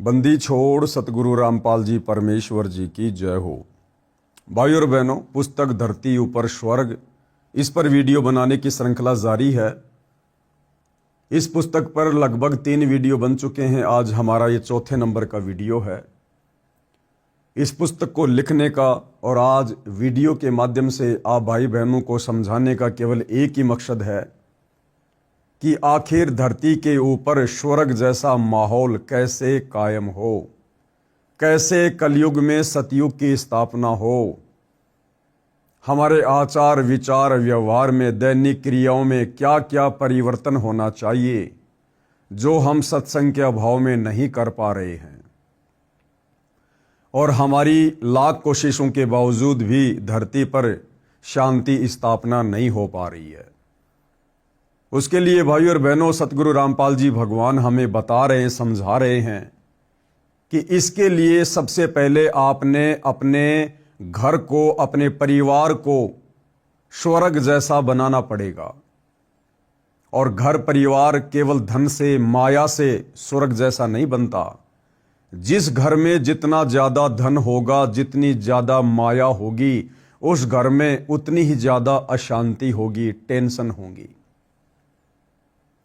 बंदी छोड़ सतगुरु रामपाल जी परमेश्वर जी की जय हो। भाई और बहनों, पुस्तक धरती ऊपर स्वर्ग, इस पर वीडियो बनाने की श्रृंखला जारी है। इस पुस्तक पर लगभग 3 वीडियो बन चुके हैं। आज हमारा ये चौथे नंबर का वीडियो है। इस पुस्तक को लिखने का और आज वीडियो के माध्यम से आप भाई बहनों को समझाने का केवल एक ही मकसद है कि आखिर धरती के ऊपर स्वर्ग जैसा माहौल कैसे कायम हो, कैसे कलयुग में सतयुग की स्थापना हो, हमारे आचार विचार व्यवहार में दैनिक क्रियाओं में क्या क्या परिवर्तन होना चाहिए जो हम सत्संग के अभाव में नहीं कर पा रहे हैं और हमारी लाख कोशिशों के बावजूद भी धरती पर शांति स्थापना नहीं हो पा रही है। उसके लिए भाई और बहनों, सतगुरु रामपाल जी भगवान हमें बता रहे हैं, समझा रहे हैं कि इसके लिए सबसे पहले आपने अपने घर को, अपने परिवार को स्वर्ग जैसा बनाना पड़ेगा। और घर परिवार केवल धन से, माया से स्वर्ग जैसा नहीं बनता। जिस घर में जितना ज्यादा धन होगा, जितनी ज्यादा माया होगी, उस घर में उतनी ही ज्यादा अशांति होगी, टेंशन होगी।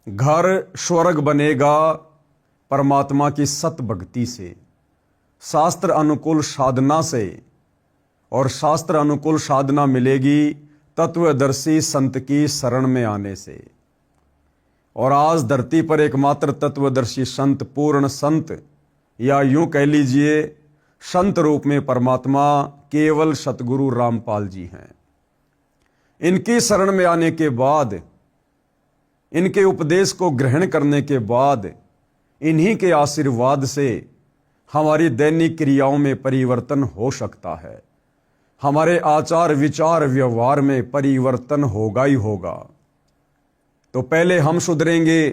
घर स्वर्ग बनेगा परमात्मा की सत भक्ति से, शास्त्र अनुकूल साधना से, और शास्त्र अनुकूल साधना मिलेगी तत्वदर्शी संत की शरण में आने से। और आज धरती पर एकमात्र तत्वदर्शी संत, पूर्ण संत, या यूं कह लीजिए संत रूप में परमात्मा केवल सतगुरु रामपाल जी हैं। इनकी शरण में आने के बाद, इनके उपदेश को ग्रहण करने के बाद, इन्हीं के आशीर्वाद से हमारी दैनिक क्रियाओं में परिवर्तन हो सकता है। हमारे आचार विचार व्यवहार में परिवर्तन होगा ही होगा। तो पहले हम सुधरेंगे,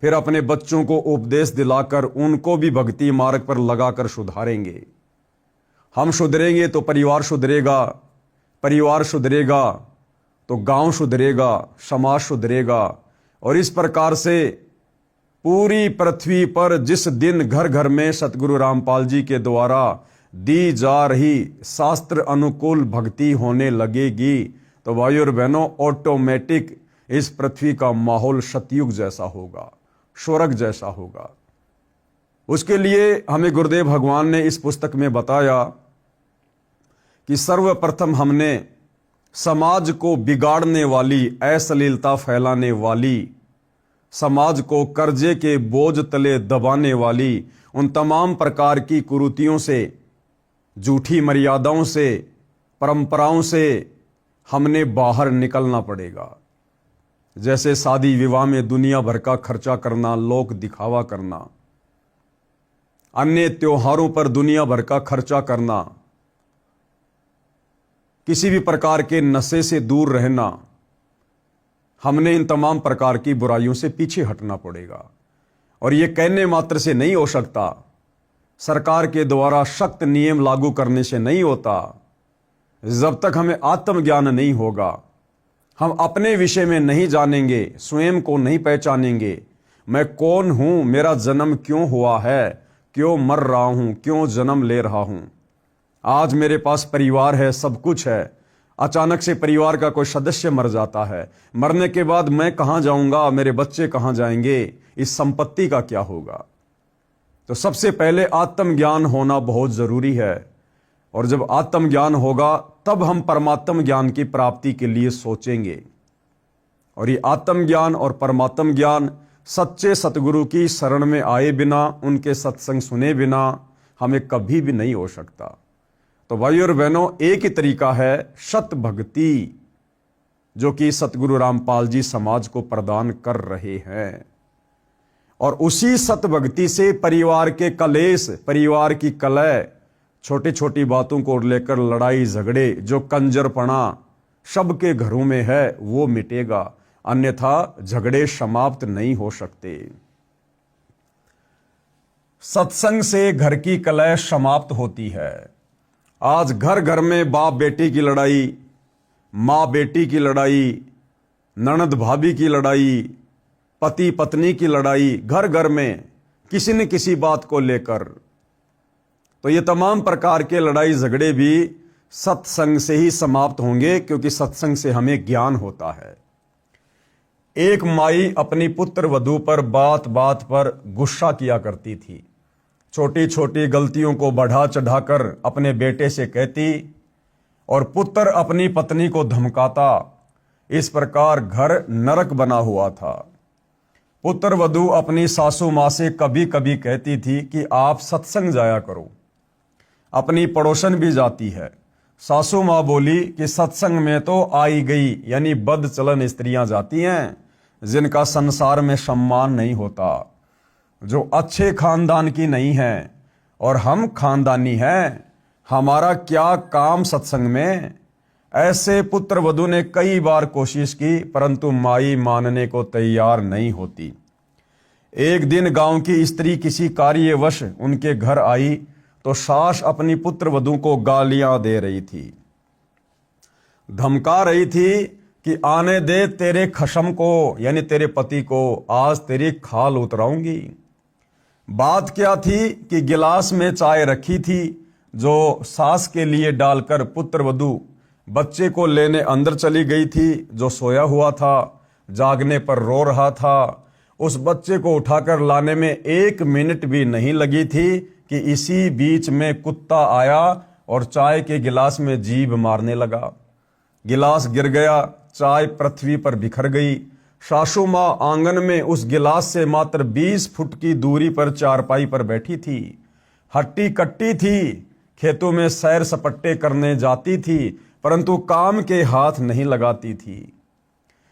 फिर अपने बच्चों को उपदेश दिलाकर उनको भी भक्ति मार्ग पर लगाकर सुधारेंगे। हम सुधरेंगे तो परिवार सुधरेगा, परिवार सुधरेगा तो गांव सुधरेगा, समाज सुधरेगा। और इस प्रकार से पूरी पृथ्वी पर जिस दिन घर घर में सतगुरु रामपाल जी के द्वारा दी जा रही शास्त्र अनुकूल भक्ति होने लगेगी, तो भाई और बहनों, ऑटोमेटिक इस पृथ्वी का माहौल सतयुग जैसा होगा, स्वर्ग जैसा होगा। उसके लिए हमें गुरुदेव भगवान ने इस पुस्तक में बताया कि सर्वप्रथम हमने समाज को बिगाड़ने वाली, अश्लीलता फैलाने वाली, समाज को कर्जे के बोझ तले दबाने वाली उन तमाम प्रकार की कुरीतियों से, झूठी मर्यादाओं से, परंपराओं से हमने बाहर निकलना पड़ेगा। जैसे शादी विवाह में दुनिया भर का खर्चा करना, लोक दिखावा करना, अन्य त्योहारों पर दुनिया भर का खर्चा करना, किसी भी प्रकार के नशे से दूर रहना, हमने इन तमाम प्रकार की बुराइयों से पीछे हटना पड़ेगा। और ये कहने मात्र से नहीं हो सकता, सरकार के द्वारा सख्त नियम लागू करने से नहीं होता। जब तक हमें आत्मज्ञान नहीं होगा, हम अपने विषय में नहीं जानेंगे, स्वयं को नहीं पहचानेंगे, मैं कौन हूं, मेरा जन्म क्यों हुआ है, क्यों मर रहा हूं, क्यों जन्म ले रहा हूं। आज मेरे पास परिवार है, सब कुछ है, अचानक से परिवार का कोई सदस्य मर जाता है, मरने के बाद मैं कहां जाऊंगा, मेरे बच्चे कहां जाएंगे, इस संपत्ति का क्या होगा। तो सबसे पहले आत्मज्ञान होना बहुत जरूरी है। और जब आत्मज्ञान होगा तब हम परमात्म ज्ञान की प्राप्ति के लिए सोचेंगे। और ये आत्मज्ञान और परमात्म ज्ञान सच्चे सतगुरु की शरण में आए बिना, उनके सत्संग सुने बिना हमें कभी भी नहीं हो सकता। तो भाई और बहनों, एक ही तरीका है सत भक्ति, जो कि सतगुरु रामपाल जी समाज को प्रदान कर रहे हैं। और उसी सत भक्ति से परिवार के कलेश, परिवार की कलह, छोटी छोटी बातों को लेकर लड़ाई झगड़े, जो कंजरपना सबके घरों में है, वो मिटेगा। अन्यथा झगड़े समाप्त नहीं हो सकते। सत्संग से घर की कलह समाप्त होती है। आज घर घर में बाप बेटी की लड़ाई, माँ बेटी की लड़ाई, ननद भाभी की लड़ाई, पति पत्नी की लड़ाई, घर घर में किसी न किसी बात को लेकर। तो ये तमाम प्रकार के लड़ाई झगड़े भी सत्संग से ही समाप्त होंगे, क्योंकि सत्संग से हमें ज्ञान होता है। एक माई अपनी पुत्र वधू पर बात बात पर गुस्सा किया करती थी। छोटी छोटी गलतियों को बढ़ा चढ़ाकर अपने बेटे से कहती और पुत्र अपनी पत्नी को धमकाता। इस प्रकार घर नरक बना हुआ था। पुत्र वधू अपनी सासू माँ से कभी कभी कहती थी कि आप सत्संग जाया करो। अपनी पड़ोसन भी जाती है। सासू माँ बोली कि सत्संग में तो आई गई यानी बदचलन स्त्रियां जाती हैं, जिनका संसार में सम्मान नहीं होता, जो अच्छे खानदान की नहीं है, और हम खानदानी हैं, हमारा क्या काम सत्संग में। ऐसे पुत्र वधू ने कई बार कोशिश की, परंतु माई मानने को तैयार नहीं होती। एक दिन गांव की स्त्री किसी कार्यवश उनके घर आई तो सास अपनी पुत्र वधू को गालियां दे रही थी, धमका रही थी कि आने दे तेरे खशम को, यानी तेरे पति को, आज तेरी खाल उतराऊंगी। बात क्या थी कि गिलास में चाय रखी थी, जो सास के लिए डालकर पुत्र वधू बच्चे को लेने अंदर चली गई थी, जो सोया हुआ था, जागने पर रो रहा था। उस बच्चे को उठाकर लाने में 1 मिनट भी नहीं लगी थी कि इसी बीच में कुत्ता आया और चाय के गिलास में जीभ मारने लगा। गिलास गिर गया, चाय पृथ्वी पर बिखर गई। सासू माँ आंगन में उस गिलास से मात्र 20 फुट की दूरी पर चारपाई पर बैठी थी। हट्टी कट्टी थी, खेतों में सैर सपट्टे करने जाती थी, परंतु काम के हाथ नहीं लगाती थी।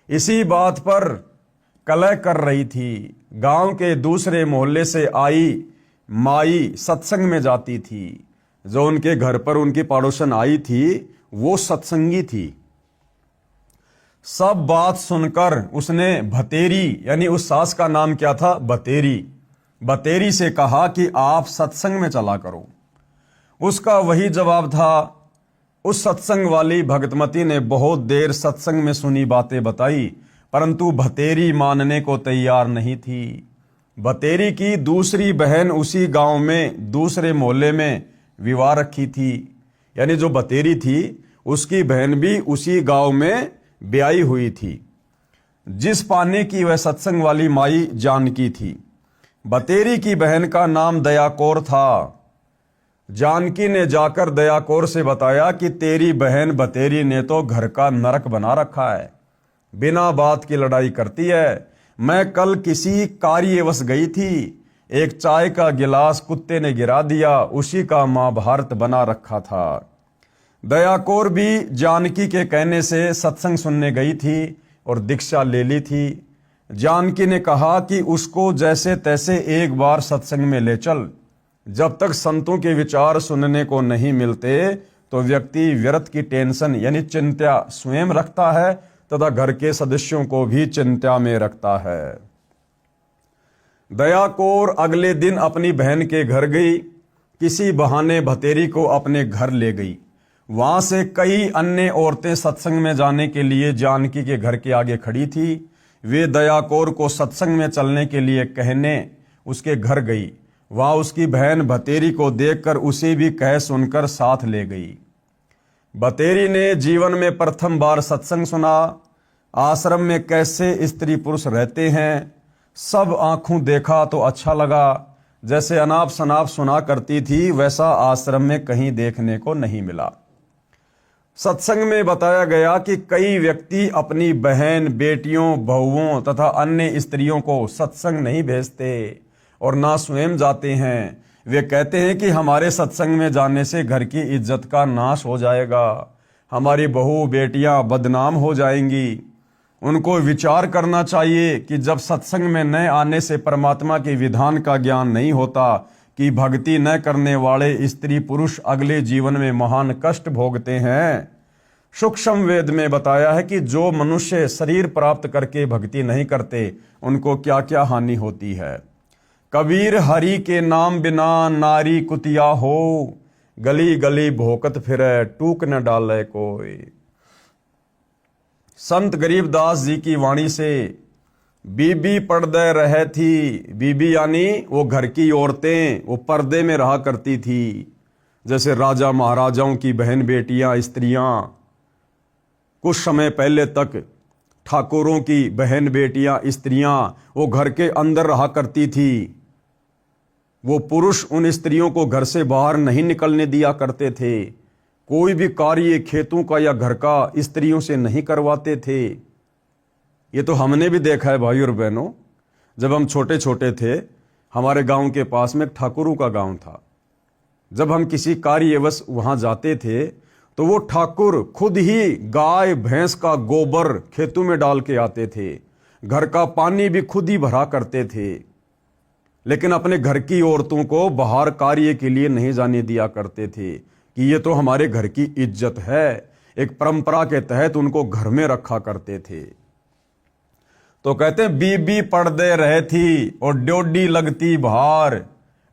इसी बात पर कलह कर रही थी। गांव के दूसरे मोहल्ले से आई माई सत्संग में जाती थी। जो उनके घर पर उनकी पड़ोसन आई थी वो सत्संगी थी। सब बात सुनकर उसने भतेरी, यानी उस सास का नाम क्या था, बतेरी, बतेरी से कहा कि आप सत्संग में चला करो। उसका वही जवाब था। उस सत्संग वाली भगतमती ने बहुत देर सत्संग में सुनी बातें बताई, परंतु भतेरी मानने को तैयार नहीं थी। भतेरी की दूसरी बहन उसी गांव में दूसरे मोहल्ले में विवाह रखी थी, यानी जो भतेरी थी उसकी बहन भी उसी गांव में ब्याही हुई थी, जिस पाने की वह सत्संग वाली माई जानकी थी। भतेरी की बहन का नाम दया कौर था। जानकी ने जाकर दया कौर से बताया कि तेरी बहन भतेरी ने तो घर का नरक बना रखा है, बिना बात की लड़ाई करती है। मैं कल किसी कार्यवश गई थी, एक चाय का गिलास कुत्ते ने गिरा दिया, उसी का महाभारत बना रखा था। दया कौर भी जानकी के कहने से सत्संग सुनने गई थी और दीक्षा ले ली थी। जानकी ने कहा कि उसको जैसे तैसे एक बार सत्संग में ले चल। जब तक संतों के विचार सुनने को नहीं मिलते तो व्यक्ति व्यर्थ की टेंशन यानी चिंता स्वयं रखता है तथा घर के सदस्यों को भी चिंता में रखता है। दया कौर अगले दिन अपनी बहन के घर गई। किसी बहाने भतेरी को अपने घर ले गई। वहां से कई अन्य औरतें सत्संग में जाने के लिए जानकी के घर के आगे खड़ी थी। वे दया कौर को सत्संग में चलने के लिए कहने उसके घर गई। वहां उसकी बहन भतेरी को देखकर उसे भी कह सुनकर साथ ले गई। भतेरी ने जीवन में प्रथम बार सत्संग सुना। आश्रम में कैसे स्त्री पुरुष रहते हैं सब आंखों देखा तो अच्छा लगा। जैसे अनाप शनाप सुना करती थी वैसा आश्रम में कहीं देखने को नहीं मिला। सत्संग में बताया गया कि कई व्यक्ति अपनी बहन, बेटियों, बहुओं तथा अन्य स्त्रियों को सत्संग नहीं भेजते और ना स्वयं जाते हैं। वे कहते हैं कि हमारे सत्संग में जाने से घर की इज्जत का नाश हो जाएगा, हमारी बहू बेटियां बदनाम हो जाएंगी। उनको विचार करना चाहिए कि जब सत्संग में न आने से परमात्मा के विधान का ज्ञान नहीं होता कि भक्ति न करने वाले स्त्री पुरुष अगले जीवन में महान कष्ट भोगते हैं। सूक्ष्म वेद में बताया है कि जो मनुष्य शरीर प्राप्त करके भक्ति नहीं करते उनको क्या क्या हानि होती है। कबीर हरि के नाम बिना नारी कुतिया हो, गली गली भोकत फिरे टूक न डाले कोई। संत गरीबदास जी की वाणी से बीबी पर्दे रहे थी। बीबी यानी वो घर की औरतें, वो पर्दे में रहा करती थी। जैसे राजा महाराजाओं की बहन बेटियां, स्त्रियां, कुछ समय पहले तक ठाकुरों की बहन बेटियां, स्त्रियां वो घर के अंदर रहा करती थी। वो पुरुष उन स्त्रियों को घर से बाहर नहीं निकलने दिया करते थे। कोई भी कार्य खेतों का या घर का स्त्रियों से नहीं करवाते थे। ये तो हमने भी देखा है भाई और बहनों। जब हम छोटे छोटे थे, हमारे गांव के पास में एक ठाकुरों का गांव था। जब हम किसी कार्यवश वहां जाते थे तो वो ठाकुर खुद ही गाय भैंस का गोबर खेतों में डाल के आते थे। घर का पानी भी खुद ही भरा करते थे। लेकिन अपने घर की औरतों को बाहर कार्य के लिए नहीं जाने दिया करते थे कि ये तो हमारे घर की इज्जत है। एक परंपरा के तहत उनको घर में रखा करते थे। तो कहते हैं बीबी पर्दे रहे थी और ड्योडी लगती बाहर।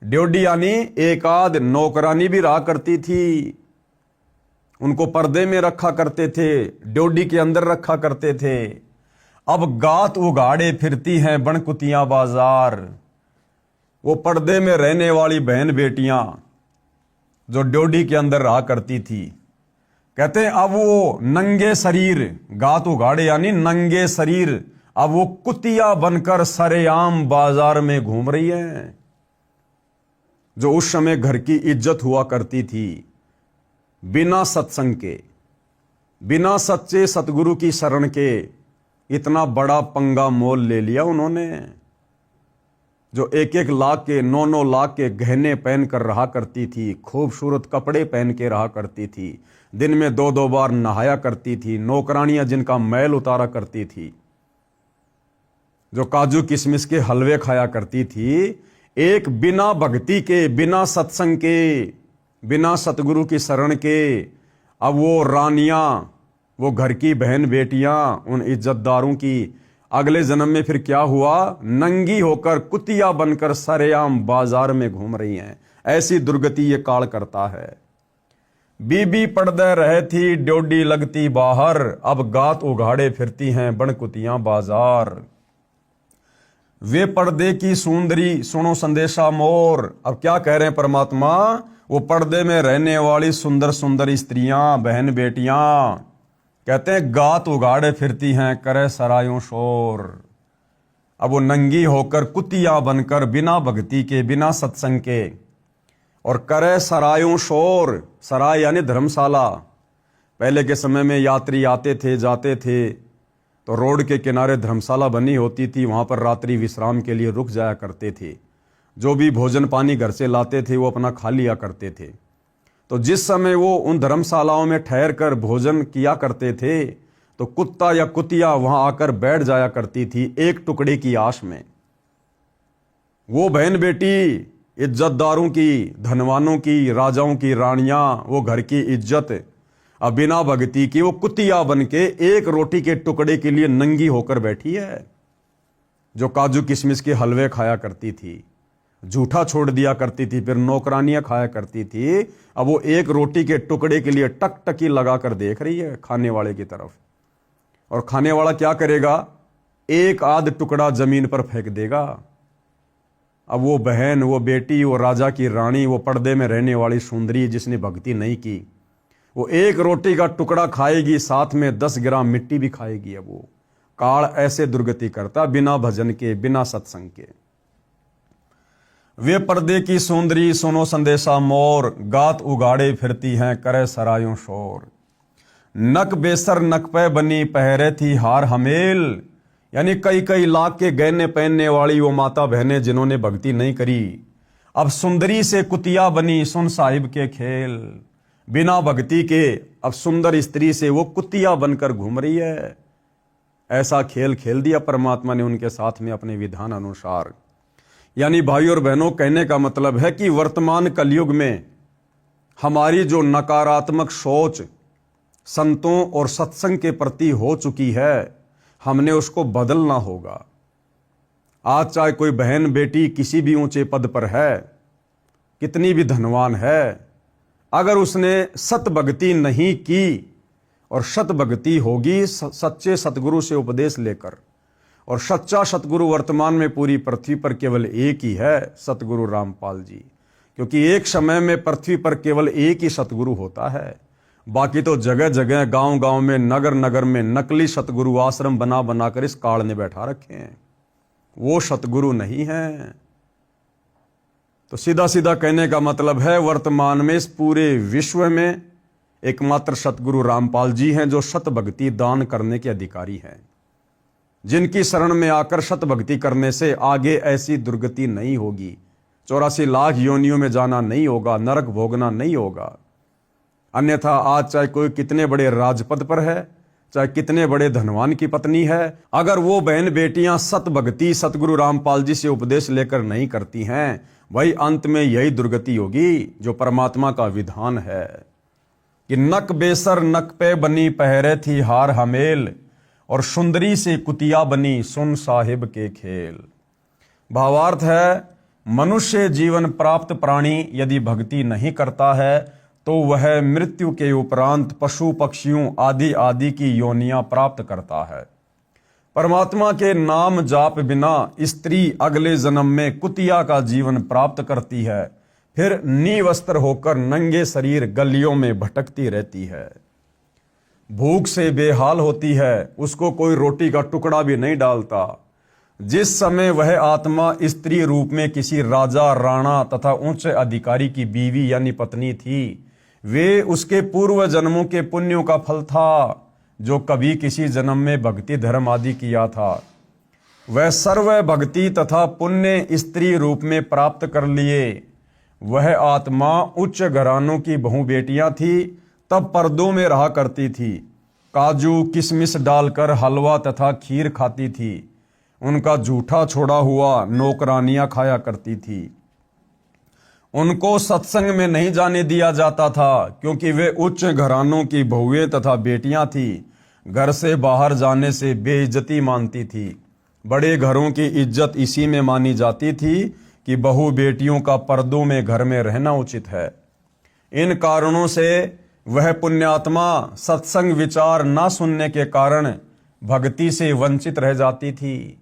ड्योडी यानी एक आध नौकरानी भी रहा करती थी। उनको पर्दे में रखा करते थे, ड्योडी के अंदर रखा करते थे। अब गात उगाड़े फिरती हैं बनकुतियां बाजार। वो पर्दे में रहने वाली बहन बेटियां जो ड्योडी के अंदर रहा करती थी, कहते हैं अब वो नंगे शरीर, गात उगाड़े यानी नंगे शरीर, अब वो कुतिया बनकर सरेआम बाजार में घूम रही है। जो उस समय घर की इज्जत हुआ करती थी, बिना सत्संग के, बिना सच्चे सतगुरु की शरण के इतना बड़ा पंगा मोल ले लिया उन्होंने। जो 1-1 लाख के, 9-9 लाख के गहने पहन कर रहा करती थी, खूबसूरत कपड़े पहन के रहा करती थी, दिन में 2-2 बार नहाया करती थी, नौकरानियां जिनका मैल उतारा करती थी, जो काजू किशमिश के हलवे खाया करती थी, एक बिना भक्ति के, बिना सत्संग के, बिना सतगुरु की शरण के, अब वो रानियां, वो घर की बहन बेटियां, उन इज्जतदारों की अगले जन्म में फिर क्या हुआ, नंगी होकर कुतिया बनकर सरेआम बाजार में घूम रही हैं। ऐसी दुर्गति ये काल करता है। बीबी पर्दे रहे थी ड्योडी लगती बाहर, अब गात उघाड़े फिरती हैं बनकुतियां बाजार। वे पर्दे की सुंदरी सुनो संदेशा मोर। अब क्या कह रहे हैं परमात्मा, वो पर्दे में रहने वाली सुंदर सुंदर स्त्रियां, बहन बेटियां, कहते हैं गात उगाड़े फिरती हैं करे सरायों शोर। अब वो नंगी होकर कुतिया बनकर बिना भक्ति के, बिना सत्संग के, और करे सरायों शोर। सराय यानी धर्मशाला। पहले के समय में यात्री आते थे, जाते थे, तो रोड के किनारे धर्मशाला बनी होती थी। वहां पर रात्रि विश्राम के लिए रुक जाया करते थे। जो भी भोजन पानी घर से लाते थे वो अपना खा लिया करते थे। तो जिस समय वो उन धर्मशालाओं में ठहर कर भोजन किया करते थे, तो कुत्ता या कुतिया वहां आकर बैठ जाया करती थी एक टुकड़े की आश में। वो बहन बेटी इज्जतदारों की, धनवानों की, राजाओं की रानियां, वो घर की इज्जत, अब बिना भक्ति की वो कुतिया बन के एक रोटी के टुकड़े के लिए नंगी होकर बैठी है। जो काजू किशमिश के हलवे खाया करती थी, झूठा छोड़ दिया करती थी, फिर नौकरानियां खाया करती थी, अब वो एक रोटी के टुकड़े के लिए टकटकी लगाकर देख रही है खाने वाले की तरफ। और खाने वाला क्या करेगा, एक आध टुकड़ा जमीन पर फेंक देगा। अब वो बहन, वो बेटी, वो राजा की रानी, वो पर्दे में रहने वाली सुंदरी जिसने भक्ति नहीं की, वो एक रोटी का टुकड़ा खाएगी, साथ में 10 ग्राम मिट्टी भी खाएगी। अब वो काल ऐसे दुर्गति करता बिना भजन के, बिना सत्संग के। वे पर्दे की सुंदरी सुनो संदेशा मोर, गात उगाड़े फिरती हैं करे सरायों शोर। नक बेसर नक पे बनी पहरे थी हार हमेल। यानी कई कई लाख के गहने पहनने वाली वो माता बहनें जिन्होंने भक्ति नहीं करी, अब सुंदरी से कुतिया बनी सुन साहिब के खेल। बिना भक्ति के अब सुंदर स्त्री से वो कुतिया बनकर घूम रही है। ऐसा खेल खेल दिया परमात्मा ने उनके साथ में अपने विधान अनुसार। यानी भाई और बहनों, कहने का मतलब है कि वर्तमान कलयुग में हमारी जो नकारात्मक सोच संतों और सत्संग के प्रति हो चुकी है, हमने उसको बदलना होगा। आज चाहे कोई बहन बेटी किसी भी ऊंचे पद पर है, कितनी भी धनवान है, अगर उसने सत भक्ति नहीं की, और सत भक्ति होगी सच्चे सतगुरु से उपदेश लेकर, और सच्चा सतगुरु वर्तमान में पूरी पृथ्वी पर केवल एक ही है, सतगुरु रामपाल जी। क्योंकि एक समय में पृथ्वी पर केवल एक ही सतगुरु होता है, बाकी तो जगह जगह गांव गांव में नगर नगर में नकली सतगुरु आश्रम बना बनाकर इस काल ने बैठा रखे हैं। वो सतगुरु नहीं है। तो सीधा सीधा कहने का मतलब है, वर्तमान में इस पूरे विश्व में एकमात्र सतगुरु रामपाल जी हैं जो सत भक्ति दान करने के अधिकारी हैं, जिनकी शरण में आकर सत भक्ति करने से आगे ऐसी दुर्गति नहीं होगी, 84 लाख योनियों में जाना नहीं होगा, नरक भोगना नहीं होगा। अन्यथा आज चाहे कोई कितने बड़े राजपद पर है, चाहे कितने बड़े धनवान की पत्नी है, अगर वो बहन बेटियां सत भक्ति सतगुरु रामपाल जी से उपदेश लेकर नहीं करती हैं, वही अंत में यही दुर्गति होगी जो परमात्मा का विधान है कि नक बेसर नक पे बनी पहरे थी हार हमेल, और सुंदरी से कुतिया बनी सुन साहिब के खेल। भावार्थ है, मनुष्य जीवन प्राप्त प्राणी यदि भक्ति नहीं करता है तो वह मृत्यु के उपरांत पशु पक्षियों आदि आदि की योनियां प्राप्त करता है। परमात्मा के नाम जाप बिना स्त्री अगले जन्म में कुतिया का जीवन प्राप्त करती है, फिर निवस्त्र होकर नंगे शरीर गलियों में भटकती रहती है, भूख से बेहाल होती है, उसको कोई रोटी का टुकड़ा भी नहीं डालता। जिस समय वह आत्मा स्त्री रूप में किसी राजा राणा तथा उच्च अधिकारी की बीवी यानी पत्नी थी, वे उसके पूर्व जन्मों के पुण्यों का फल था जो कभी किसी जन्म में भक्ति धर्म आदि किया था। वह सर्व भक्ति तथा पुण्य स्त्री रूप में प्राप्त कर लिए। वह आत्मा उच्च घरानों की बहु बेटियां थी, तब पर्दों में रहा करती थी, काजू किशमिश डालकर हलवा तथा खीर खाती थी, उनका जूठा छोड़ा हुआ नौकरानियां खाया करती थी। उनको सत्संग में नहीं जाने दिया जाता था क्योंकि वे उच्च घरानों की बहुएं तथा बेटियां थी, घर से बाहर जाने से बेइज्जती मानती थी। बड़े घरों की इज्जत इसी में मानी जाती थी कि बहु बेटियों का पर्दों में घर में रहना उचित है। इन कारणों से वह पुण्यात्मा सत्संग विचार न सुनने के कारण भक्ति से वंचित रह जाती थी।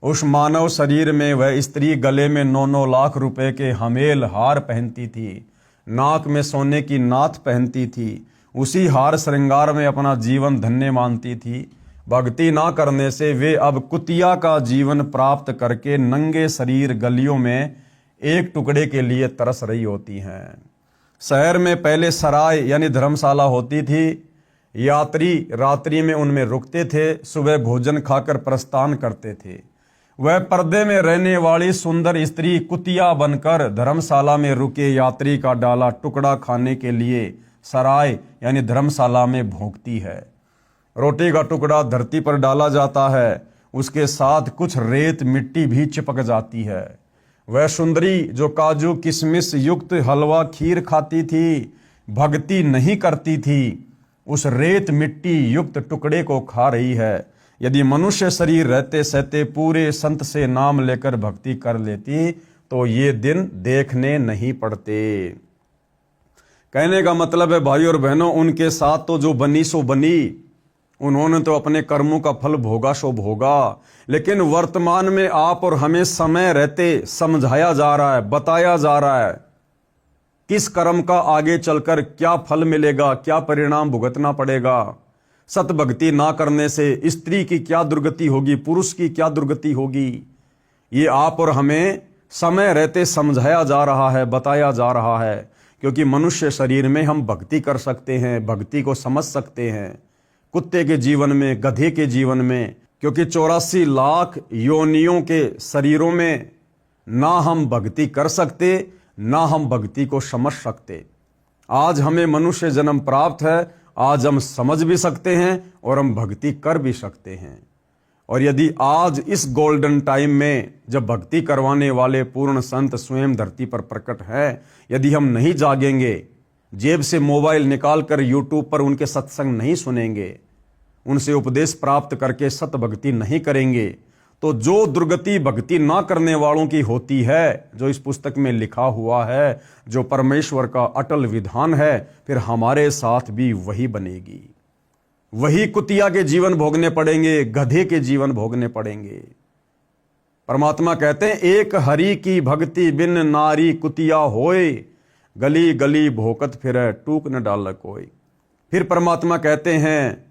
उस मानव शरीर में वह स्त्री गले में 9-9 लाख रुपए के हमेल हार पहनती थी, नाक में सोने की नाथ पहनती थी, उसी हार श्रृंगार में अपना जीवन धन्य मानती थी। भक्ति ना करने से वे अब कुतिया का जीवन प्राप्त करके नंगे शरीर गलियों में एक टुकड़े के लिए तरस रही होती हैं। शहर में पहले सराय यानी धर्मशाला होती थी, यात्री रात्रि में उनमें रुकते थे, सुबह भोजन खाकर प्रस्थान करते थे। वह पर्दे में रहने वाली सुंदर स्त्री कुतिया बनकर धर्मशाला में रुके यात्री का डाला टुकड़ा खाने के लिए सराय यानी धर्मशाला में भोंकती है। रोटी का टुकड़ा धरती पर डाला जाता है, उसके साथ कुछ रेत मिट्टी भी चिपक जाती है। वह सुंदरी जो काजू किशमिश युक्त हलवा खीर खाती थी, भक्ति नहीं करती थी, उस रेत मिट्टी युक्त टुकड़े को खा रही है। यदि मनुष्य शरीर रहते सहते पूरे संत से नाम लेकर भक्ति कर लेती तो ये दिन देखने नहीं पड़ते। कहने का मतलब है भाई और बहनों, उनके साथ तो जो बनी सो बनी, उन्होंने तो अपने कर्मों का फल भोगा सो भोगा। लेकिन वर्तमान में आप और हमें समय रहते समझाया जा रहा है, बताया जा रहा है किस कर्म का आगे चलकर क्या फल मिलेगा, क्या परिणाम भुगतना पड़ेगा। सत भक्ति ना करने से स्त्री की क्या दुर्गति होगी, पुरुष की क्या दुर्गति होगी, ये आप और हमें समय रहते समझाया जा रहा है, बताया जा रहा है। क्योंकि मनुष्य शरीर में हम भक्ति कर सकते हैं, भक्ति को समझ सकते हैं, कुत्ते के जीवन में, गधे के जीवन में, क्योंकि 84 लाख योनियों के शरीरों में ना हम भक्ति कर सकते, ना हम भक्ति को समझ सकते। आज हमें मनुष्य जन्म प्राप्त है, आज हम समझ भी सकते हैं और हम भक्ति कर भी सकते हैं। और यदि आज इस गोल्डन टाइम में जब भक्ति करवाने वाले पूर्ण संत स्वयं धरती पर प्रकट हैं, यदि हम नहीं जागेंगे, जेब से मोबाइल निकालकर यूट्यूब पर उनके सत्संग नहीं सुनेंगे, उनसे उपदेश प्राप्त करके सत भक्ति नहीं करेंगे, तो जो दुर्गति भक्ति ना करने वालों की होती है, जो इस पुस्तक में लिखा हुआ है, जो परमेश्वर का अटल विधान है, फिर हमारे साथ भी वही बनेगी। वही कुतिया के जीवन भोगने पड़ेंगे, गधे के जीवन भोगने पड़ेंगे। परमात्मा कहते हैं एक हरि की भक्ति बिन नारी कुतिया होए, गली गली भोकत फिरे टूक न डाल कोई। फिर परमात्मा कहते हैं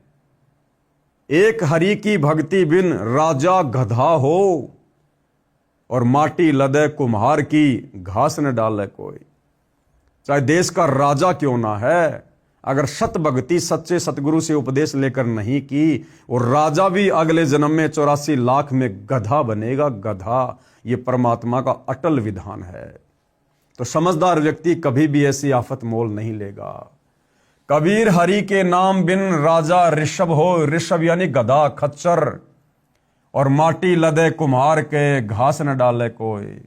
एक हरि की भक्ति बिन राजा गधा हो, और माटी लदे कुम्हार की घास न डाले कोई। चाहे देश का राजा क्यों ना है, अगर सत भक्ति सच्चे सतगुरु से उपदेश लेकर नहीं की, और राजा भी अगले जन्म में 84 लाख में गधा बनेगा, गधा। ये परमात्मा का अटल विधान है। तो समझदार व्यक्ति कभी भी ऐसी आफत मोल नहीं लेगा। कबीर हरि के नाम बिन राजा ऋषभ हो, ऋषभ यानी गधा खच्चर, और माटी लदे कुम्हार के घास न डाले कोई।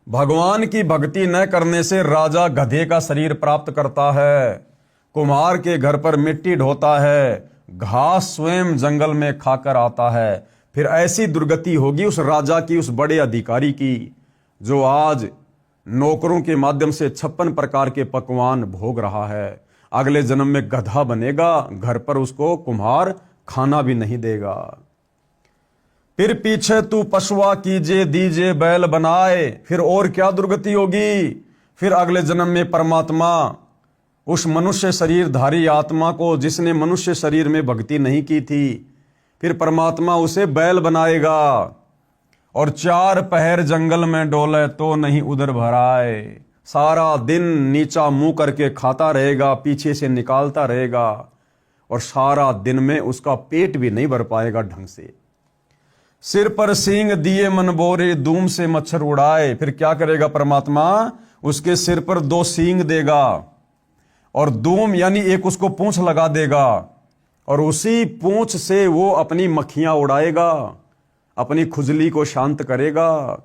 भगवान की भक्ति न करने से राजा गधे का शरीर प्राप्त करता है, कुम्हार के घर पर मिट्टी ढोता है, घास स्वयं जंगल में खाकर आता है। फिर ऐसी दुर्गति होगी उस राजा की, उस बड़े अधिकारी की, जो आज नौकरों के माध्यम से 56 प्रकार के पकवान भोग रहा है। अगले जन्म में गधा बनेगा, घर पर उसको कुम्हार खाना भी नहीं देगा। फिर पीछे तू पशुआ कीजे दीजे बैल बनाए। फिर और क्या दुर्गति होगी। फिर अगले जन्म में परमात्मा उस मनुष्य शरीरधारी आत्मा को, जिसने मनुष्य शरीर में भक्ति नहीं की थी, फिर परमात्मा उसे बैल बनाएगा, और 4 पहर जंगल में डोले तो नहीं उधर भराए। सारा दिन नीचा मुंह करके खाता रहेगा, पीछे से निकालता रहेगा, और सारा दिन में उसका पेट भी नहीं भर पाएगा ढंग से। सिर पर सींग दिए मन बोरे, धूम से मच्छर उड़ाए। फिर क्या करेगा परमात्मा, उसके सिर पर 2 सींग देगा, और धूम यानी एक उसको पूंछ लगा देगा, और उसी पूंछ से वो अपनी मक्खियां उड़ाएगा, अपनी खुजली को शांत करेगा।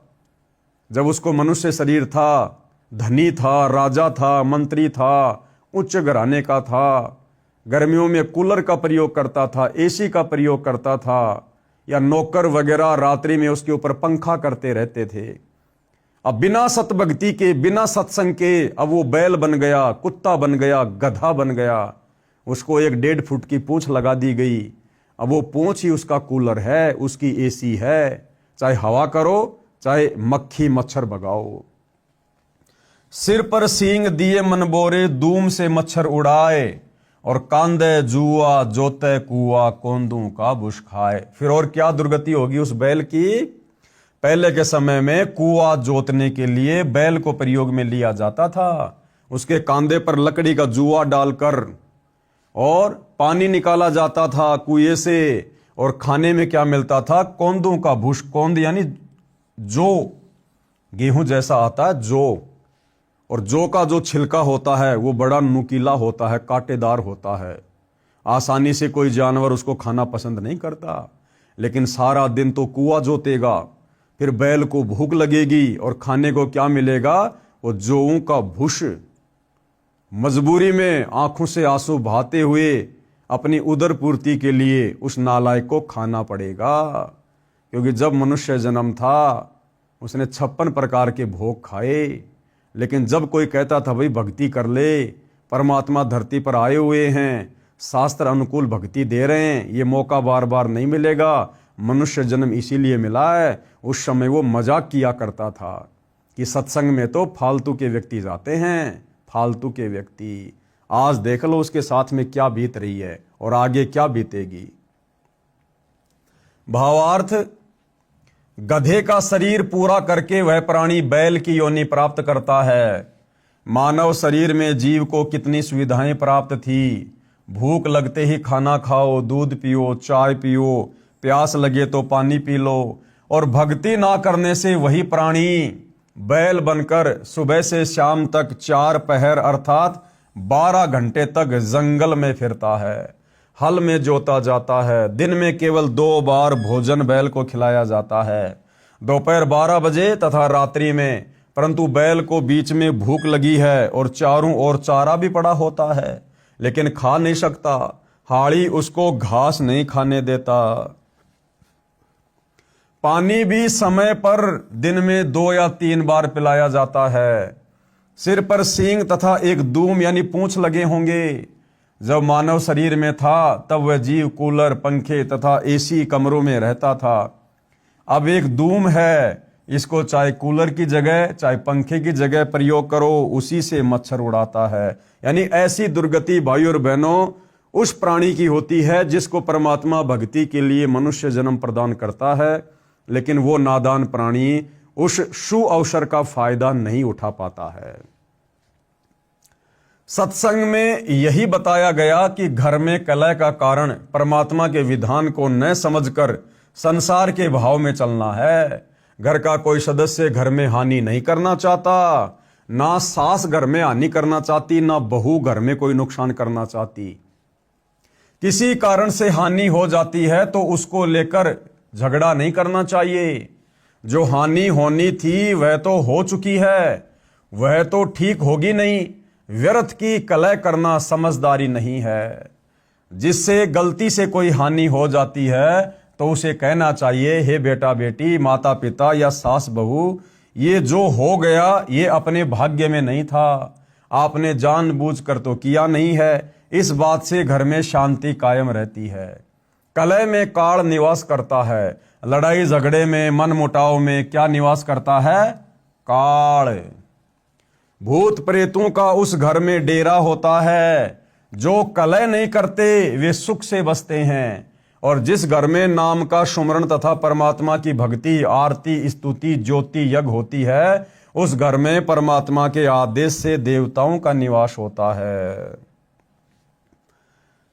जब उसको मनुष्य शरीर था, धनी था, राजा था, मंत्री था, उच्च घराने का था, गर्मियों में कूलर का प्रयोग करता था, एसी का प्रयोग करता था, या नौकर वगैरह रात्रि में उसके ऊपर पंखा करते रहते थे। अब बिना सतभक्ति के, बिना सत्संग के, अब वो बैल बन गया, कुत्ता बन गया, गधा बन गया। उसको 1.5 फुट की पूंछ लगा दी गई। अब वो पूंछ ही उसका कूलर है, उसकी एसी है। चाहे हवा करो, चाहे मक्खी मच्छर भगाओ। सिर पर सींग दिए मन बोरे, धूम से मच्छर उड़ाए, और कांदे जुआ जोते कुआ, कोंदू का बुश खाए। फिर और क्या दुर्गति होगी उस बैल की। पहले के समय में कुआ जोतने के लिए बैल को प्रयोग में लिया जाता था। उसके कांधे पर लकड़ी का जुआ डालकर और पानी निकाला जाता था कुएं से, और खाने में क्या मिलता था, कोंदू का भूष। कोंद यानी जो, गेहूं जैसा आता है जो, और जौ का जो छिलका होता है वो बड़ा नुकीला होता है, कांटेदार होता है। आसानी से कोई जानवर उसको खाना पसंद नहीं करता। लेकिन सारा दिन तो कुआं जोतेगा, फिर बैल को भूख लगेगी, और खाने को क्या मिलेगा, वो जौं का भूष। मजबूरी में आंखों से आंसू बहाते हुए अपनी उदर पूर्ति के लिए उस नालायक को खाना पड़ेगा। क्योंकि जब मनुष्य जन्म था उसने 56 प्रकार के भोग खाए। लेकिन जब कोई कहता था भाई भक्ति कर ले, परमात्मा धरती पर आए हुए हैं, शास्त्र अनुकूल भक्ति दे रहे हैं, ये मौका बार बार नहीं मिलेगा, मनुष्य जन्म इसीलिए मिला है, उस समय वो मजाक किया करता था कि सत्संग में तो फालतू के व्यक्ति जाते हैं, फालतू के व्यक्ति। आज देख लो उसके साथ में क्या बीत रही है और आगे क्या बीतेगी। भावार्थ, गधे का शरीर पूरा करके वह प्राणी बैल की योनि प्राप्त करता है। मानव शरीर में जीव को कितनी सुविधाएं प्राप्त थी। भूख लगते ही खाना खाओ, दूध पियो, चाय पियो, प्यास लगे तो पानी पी लो। और भक्ति ना करने से वही प्राणी बैल बनकर सुबह से शाम तक 4 पहर अर्थात 12 घंटे तक जंगल में फिरता है, हल में जोता जाता है। दिन में केवल 2 बार भोजन बैल को खिलाया जाता है, दोपहर 12 बजे तथा रात्रि में। परंतु बैल को बीच में भूख लगी है और चारों ओर चारा भी पड़ा होता है, लेकिन खा नहीं सकता। हाड़ी उसको घास नहीं खाने देता। पानी भी समय पर दिन में 2 या 3 बार पिलाया जाता है। सिर पर सींग तथा एक दूम यानी पूंछ लगे होंगे। जब मानव शरीर में था तब वह जीव कूलर, पंखे तथा एसी कमरों में रहता था। अब एक धूम है, इसको चाहे कूलर की जगह चाहे पंखे की जगह प्रयोग करो, उसी से मच्छर उड़ाता है। यानी ऐसी दुर्गति भाई और बहनों उस प्राणी की होती है जिसको परमात्मा भक्ति के लिए मनुष्य जन्म प्रदान करता है, लेकिन वो नादान प्राणी उस शुभ अवसर का फायदा नहीं उठा पाता है। सत्संग में यही बताया गया कि घर में कलह का कारण परमात्मा के विधान को न समझकर संसार के भाव में चलना है। घर का कोई सदस्य घर में हानि नहीं करना चाहता, ना सास घर में हानि करना चाहती, ना बहू घर में कोई नुकसान करना चाहती। किसी कारण से हानि हो जाती है तो उसको लेकर झगड़ा नहीं करना चाहिए। जो हानि होनी थी वह तो हो चुकी है, वह तो ठीक होगी नहीं। व्यर्थ की कलह करना समझदारी नहीं है। जिससे गलती से कोई हानि हो जाती है तो उसे कहना चाहिए, हे बेटा बेटी, माता पिता या सास बहू, ये जो हो गया ये अपने भाग्य में नहीं था, आपने जानबूझकर तो किया नहीं है। इस बात से घर में शांति कायम रहती है। कलह में काल निवास करता है, लड़ाई झगड़े में मनमुटाव में क्या निवास करता है? काल। भूत प्रेतों का उस घर में डेरा होता है। जो कलह नहीं करते वे सुख से बसते हैं, और जिस घर में नाम का सुमरण तथा परमात्मा की भक्ति, आरती, स्तुति, ज्योति यज्ञ होती है, उस घर में परमात्मा के आदेश से देवताओं का निवास होता है।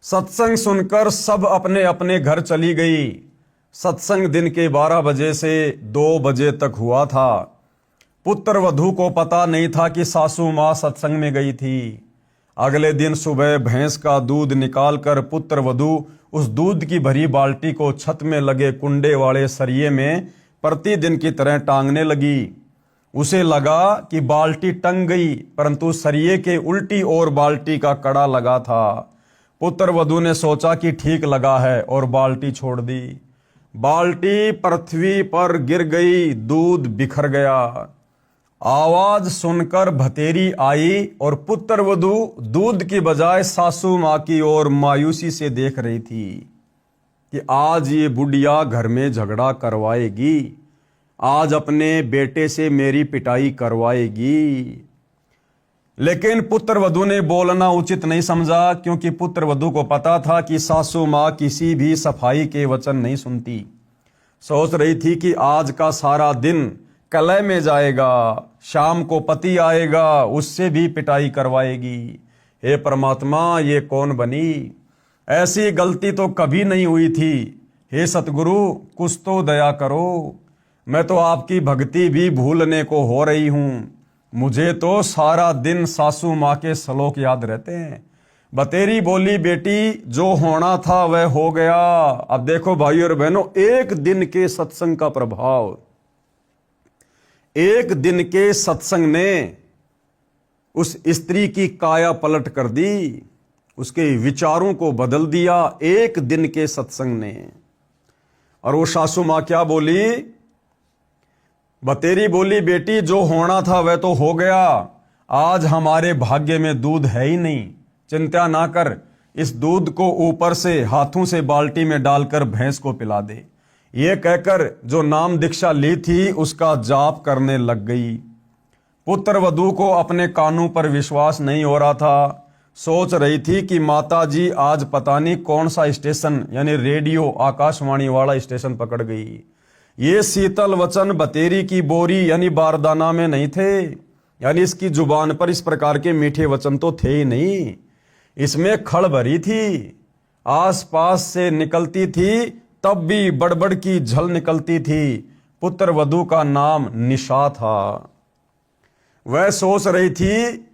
सत्संग सुनकर सब अपने अपने घर चली गई। सत्संग दिन के 12 बजे से 2 बजे तक हुआ था। पुत्र वधू को पता नहीं था कि सासू मां सत्संग में गई थी। अगले दिन सुबह भैंस का दूध निकालकर पुत्र वधू उस दूध की भरी बाल्टी को छत में लगे कुंडे वाले सरिये में प्रतिदिन की तरह टांगने लगी। उसे लगा कि बाल्टी टंग गई, परंतु सरिये के उल्टी ओर बाल्टी का कड़ा लगा था। पुत्र वधू ने सोचा कि ठीक लगा है और बाल्टी छोड़ दी। बाल्टी पृथ्वी पर गिर गई, दूध बिखर गया। आवाज सुनकर भतेरी आई और पुत्र वधू दूध की बजाय सासू मां की ओर मायूसी से देख रही थी कि आज ये बुढ़िया घर में झगड़ा करवाएगी, आज अपने बेटे से मेरी पिटाई करवाएगी। लेकिन पुत्र वधू ने बोलना उचित नहीं समझा, क्योंकि पुत्र वधू को पता था कि सासू मां किसी भी सफाई के वचन नहीं सुनती। सोच रही थी कि आज का सारा दिन कलह में जाएगा, शाम को पति आएगा, उससे भी पिटाई करवाएगी। हे परमात्मा, ये कौन बनी? ऐसी गलती तो कभी नहीं हुई थी। हे सतगुरु, कुछ तो दया करो। मैं तो आपकी भक्ति भी भूलने को हो रही हूं। मुझे तो सारा दिन सासू माँ के श्लोक याद रहते हैं। बतेरी बोली, बेटी जो होना था वह हो गया। अब देखो भाई और बहनों, एक दिन के सत्संग का प्रभाव, एक दिन के सत्संग ने उस स्त्री की काया पलट कर दी, उसके विचारों को बदल दिया एक दिन के सत्संग ने। और वो सासू माँ क्या बोली? बतेरी बोली, बेटी जो होना था वह तो हो गया, आज हमारे भाग्य में दूध है ही नहीं। चिंता ना कर, इस दूध को ऊपर से हाथों से बाल्टी में डालकर भैंस को पिला दे। ये कहकर जो नाम दीक्षा ली थी उसका जाप करने लग गई। पुत्र वधू को अपने कानों पर विश्वास नहीं हो रहा था। सोच रही थी कि माता जी आज पता नहीं कौन सा स्टेशन यानी रेडियो आकाशवाणी वाला स्टेशन पकड़ गई। ये शीतल वचन बतेरी की बोरी यानी बारदाना में नहीं थे, यानी इसकी जुबान पर इस प्रकार के मीठे वचन तो थे ही नहीं। इसमें खड़ भरी थी, आसपास से निकलती थी तब भी बड़बड़ की झल निकलती थी। पुत्र वधू का नाम निशा था। वह सोच रही थी,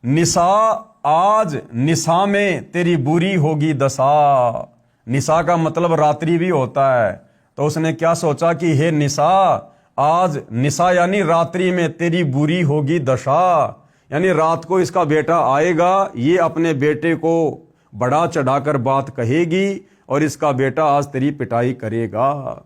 निशा आज निशा में तेरी बुरी होगी दशा। निशा का मतलब रात्रि भी होता है। तो उसने क्या सोचा कि हे निशा, आज निशा यानी रात्रि में तेरी बुरी होगी दशा, यानी रात को इसका बेटा आएगा, ये अपने बेटे को बड़ा चढ़ाकर बात कहेगी और इसका बेटा आज तेरी पिटाई करेगा।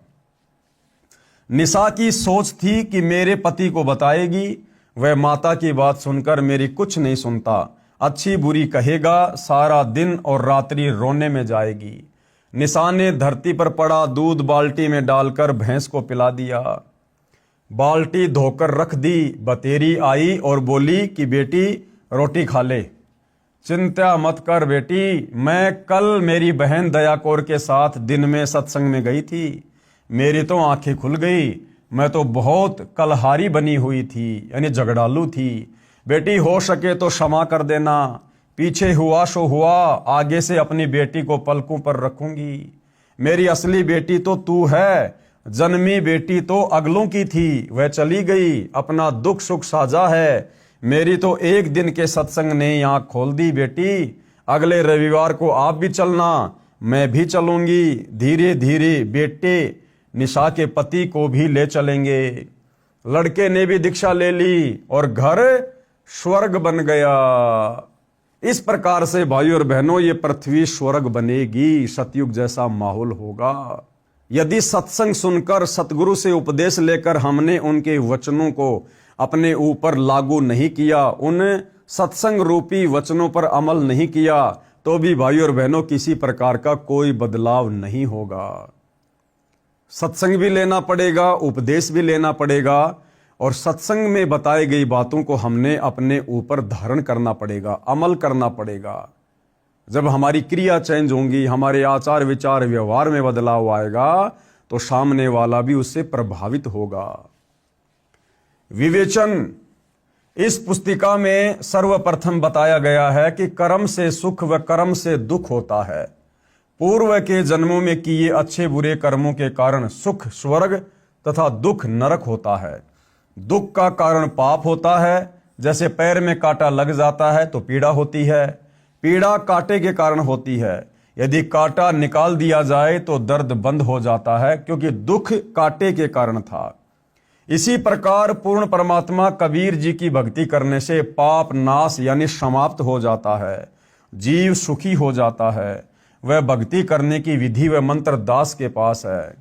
निशा की सोच थी कि मेरे पति को बताएगी। वह माता की बात सुनकर मेरी कुछ नहीं सुनता, अच्छी बुरी कहेगा, सारा दिन और रात्रि रोने में जाएगी। निशाने धरती पर पड़ा, दूध बाल्टी में डालकर भैंस को पिला दिया। बाल्टी धोकर रख दी, बतेरी आई और बोली कि बेटी रोटी खा ले। चिंता मत कर बेटी, मैं कल मेरी बहन दया कौर के साथ दिन में सत्संग में गई थी। मेरी तो आंखें खुल गई। मैं तो बहुत कलहारी बनी हुई थी, यानी झगड़ालू थी। बेटी हो सके तो क्षमा कर देना। पीछे हुआ सो हुआ, आगे से अपनी बेटी को पलकों पर रखूंगी। मेरी असली बेटी तो तू है। जन्मी बेटी तो अगलों की थी, वह चली गई, अपना दुख सुख साझा है। मेरी तो एक दिन के सत्संग ने आंख खोल दी बेटी। अगले रविवार को आप भी चलना, मैं भी चलूंगी। धीरे धीरे बेटे निशा के पति को भी ले चलेंगे। लड़के ने भी दीक्षा ले ली और घर स्वर्ग बन गया। इस प्रकार से भाइयों और बहनों, ये पृथ्वी स्वर्ग बनेगी, सतयुग जैसा माहौल होगा। यदि सत्संग सुनकर, सतगुरु से उपदेश लेकर हमने उनके वचनों को अपने ऊपर लागू नहीं किया, उन सत्संग रूपी वचनों पर अमल नहीं किया, तो भी भाइयों और बहनों किसी प्रकार का कोई बदलाव नहीं होगा। सत्संग भी लेना पड़ेगा, उपदेश भी लेना पड़ेगा, और सत्संग में बताई गई बातों को हमने अपने ऊपर धारण करना पड़ेगा, अमल करना पड़ेगा। जब हमारी क्रिया चेंज होंगी, हमारे आचार विचार व्यवहार में बदलाव आएगा, तो सामने वाला भी उससे प्रभावित होगा। विवेचन, इस पुस्तिका में सर्वप्रथम बताया गया है कि कर्म से सुख व कर्म से दुख होता है। पूर्व के जन्मों में किए अच्छे बुरे कर्मों के कारण सुख स्वर्ग तथा दुख नरक होता है। दुख का कारण पाप होता है। जैसे पैर में कांटा लग जाता है तो पीड़ा होती है। पीड़ा कांटे के कारण होती है। यदि कांटा निकाल दिया जाए तो दर्द बंद हो जाता है, क्योंकि दुख कांटे के कारण था। इसी प्रकार पूर्ण परमात्मा कबीर जी की भक्ति करने से पाप नाश यानी समाप्त हो जाता है, जीव सुखी हो जाता है। वह भक्ति करने की विधि व मंत्र दास के पास है।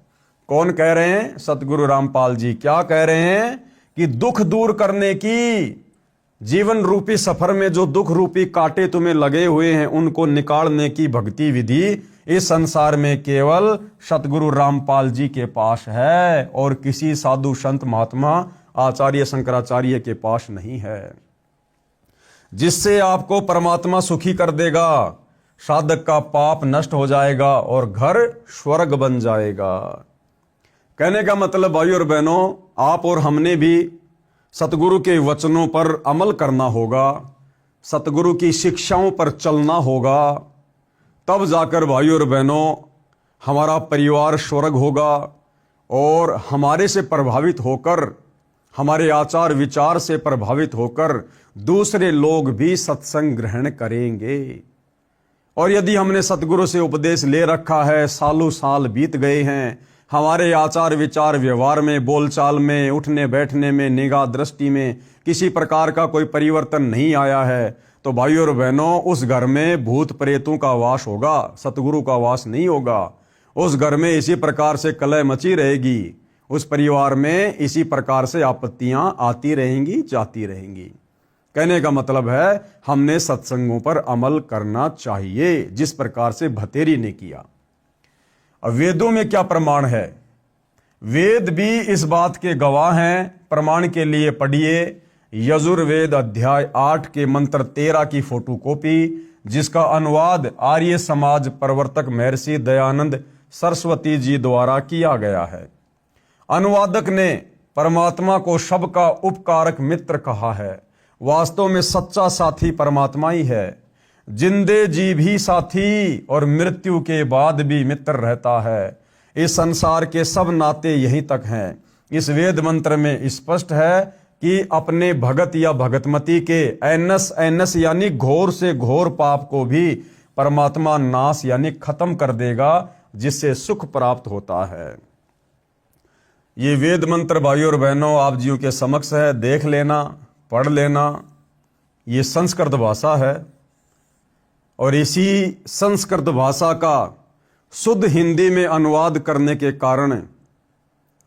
कौन कह रहे हैं? सतगुरु रामपाल जी। क्या कह रहे हैं? कि दुख दूर करने की, जीवन रूपी सफर में जो दुख रूपी कांटे तुम्हें लगे हुए हैं उनको निकालने की भक्ति विधि इस संसार में केवल सतगुरु रामपाल जी के पास है, और किसी साधु संत महात्मा आचार्य शंकराचार्य के पास नहीं है। जिससे आपको परमात्मा सुखी कर देगा, साधक का पाप नष्ट हो जाएगा और घर स्वर्ग बन जाएगा। कहने का मतलब भाइयों और बहनों, आप और हमने भी सतगुरु के वचनों पर अमल करना होगा, सतगुरु की शिक्षाओं पर चलना होगा। तब जाकर भाइयों और बहनों हमारा परिवार स्वर्ग होगा, और हमारे से प्रभावित होकर, हमारे आचार विचार से प्रभावित होकर दूसरे लोग भी सत्संग ग्रहण करेंगे। और यदि हमने सतगुरु से उपदेश ले रखा है, सालों साल बीत गए हैं, हमारे आचार विचार व्यवहार में, बोलचाल में, उठने बैठने में, निगाह दृष्टि में किसी प्रकार का कोई परिवर्तन नहीं आया है, तो भाइयों और बहनों उस घर में भूत प्रेतों का वास होगा, सतगुरु का वास नहीं होगा। उस घर में इसी प्रकार से कलह मची रहेगी, उस परिवार में इसी प्रकार से आपत्तियां आती रहेंगी, जाती रहेंगी। कहने का मतलब है हमने सत्संगों पर अमल करना चाहिए, जिस प्रकार से भतेरी ने किया। अब वेदों में क्या प्रमाण है? वेद भी इस बात के गवाह हैं। प्रमाण के लिए पढ़िए यजुर्वेद अध्याय 8 के मंत्र 13 की फोटोकॉपी, जिसका अनुवाद आर्य समाज प्रवर्तक महर्षि दयानंद सरस्वती जी द्वारा किया गया है। अनुवादक ने परमात्मा को सबका उपकारक मित्र कहा है। वास्तव में सच्चा साथी परमात्मा ही है। जिंदे जी भी साथी और मृत्यु के बाद भी मित्र रहता है। इस संसार के सब नाते यहीं तक हैं। इस वेद मंत्र में स्पष्ट है कि अपने भगत या भगतमती के ऐनस यानी घोर से घोर पाप को भी परमात्मा नाश यानी खत्म कर देगा, जिससे सुख प्राप्त होता है। ये वेद मंत्र भाइयों और बहनों आप जीव के समक्ष है, देख लेना, पढ़ लेना। ये संस्कृत भाषा है, और इसी संस्कृत भाषा का शुद्ध हिंदी में अनुवाद करने के कारण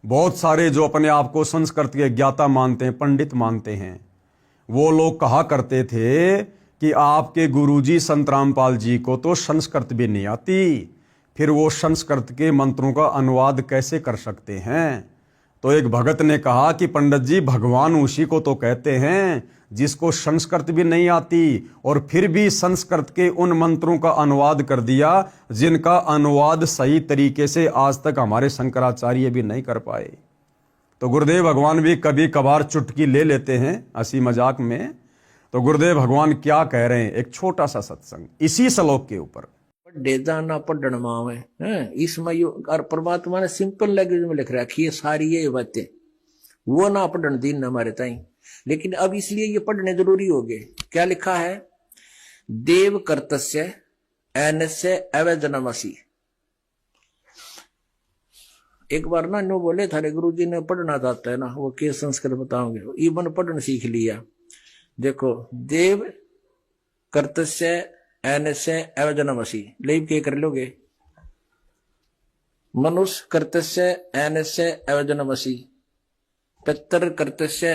बहुत सारे जो अपने आप को संस्कृत के ज्ञाता मानते हैं, पंडित मानते हैं, वो लोग कहा करते थे कि आपके गुरुजी संत रामपाल जी को तो संस्कृत भी नहीं आती, फिर वो संस्कृत के मंत्रों का अनुवाद कैसे कर सकते हैं। तो एक भगत ने कहा कि पंडित जी, भगवान उसी को तो कहते हैं जिसको संस्कृत भी नहीं आती, और फिर भी संस्कृत के उन मंत्रों का अनुवाद कर दिया जिनका अनुवाद सही तरीके से आज तक हमारे शंकराचार्य भी नहीं कर पाए। तो गुरुदेव भगवान भी कभी कभार चुटकी ले लेते हैं हंसी मजाक में। तो गुरुदेव भगवान क्या कह रहे हैं, एक छोटा सा सत्संग इसी श्लोक के ऊपर। ना पढ़न मावे है इसमें और परमात्मा ने सिंपल लैंग्वेज में लिख रखी है सारी ये बातें, वो ना पढ़न दिन हमारे ताई, लेकिन अब इसलिए ये पढ़ने जरूरी हो गए। क्या लिखा है, देव कर्तस्य एनस्य अवैजनमसी। एक बार ना नो बोले थारे गुरुजी ने पढ़ना चाहता है ना, वो के संस्कृत बताओगे, इवन पढ़ना सीख लिया। देखो, देव कर्तस्य एनस्य अवैजनमसी लेब के कर लोगे, मनुष्य कर्तस्य एनस्य अवैजनमसी, पितर कर्तस्य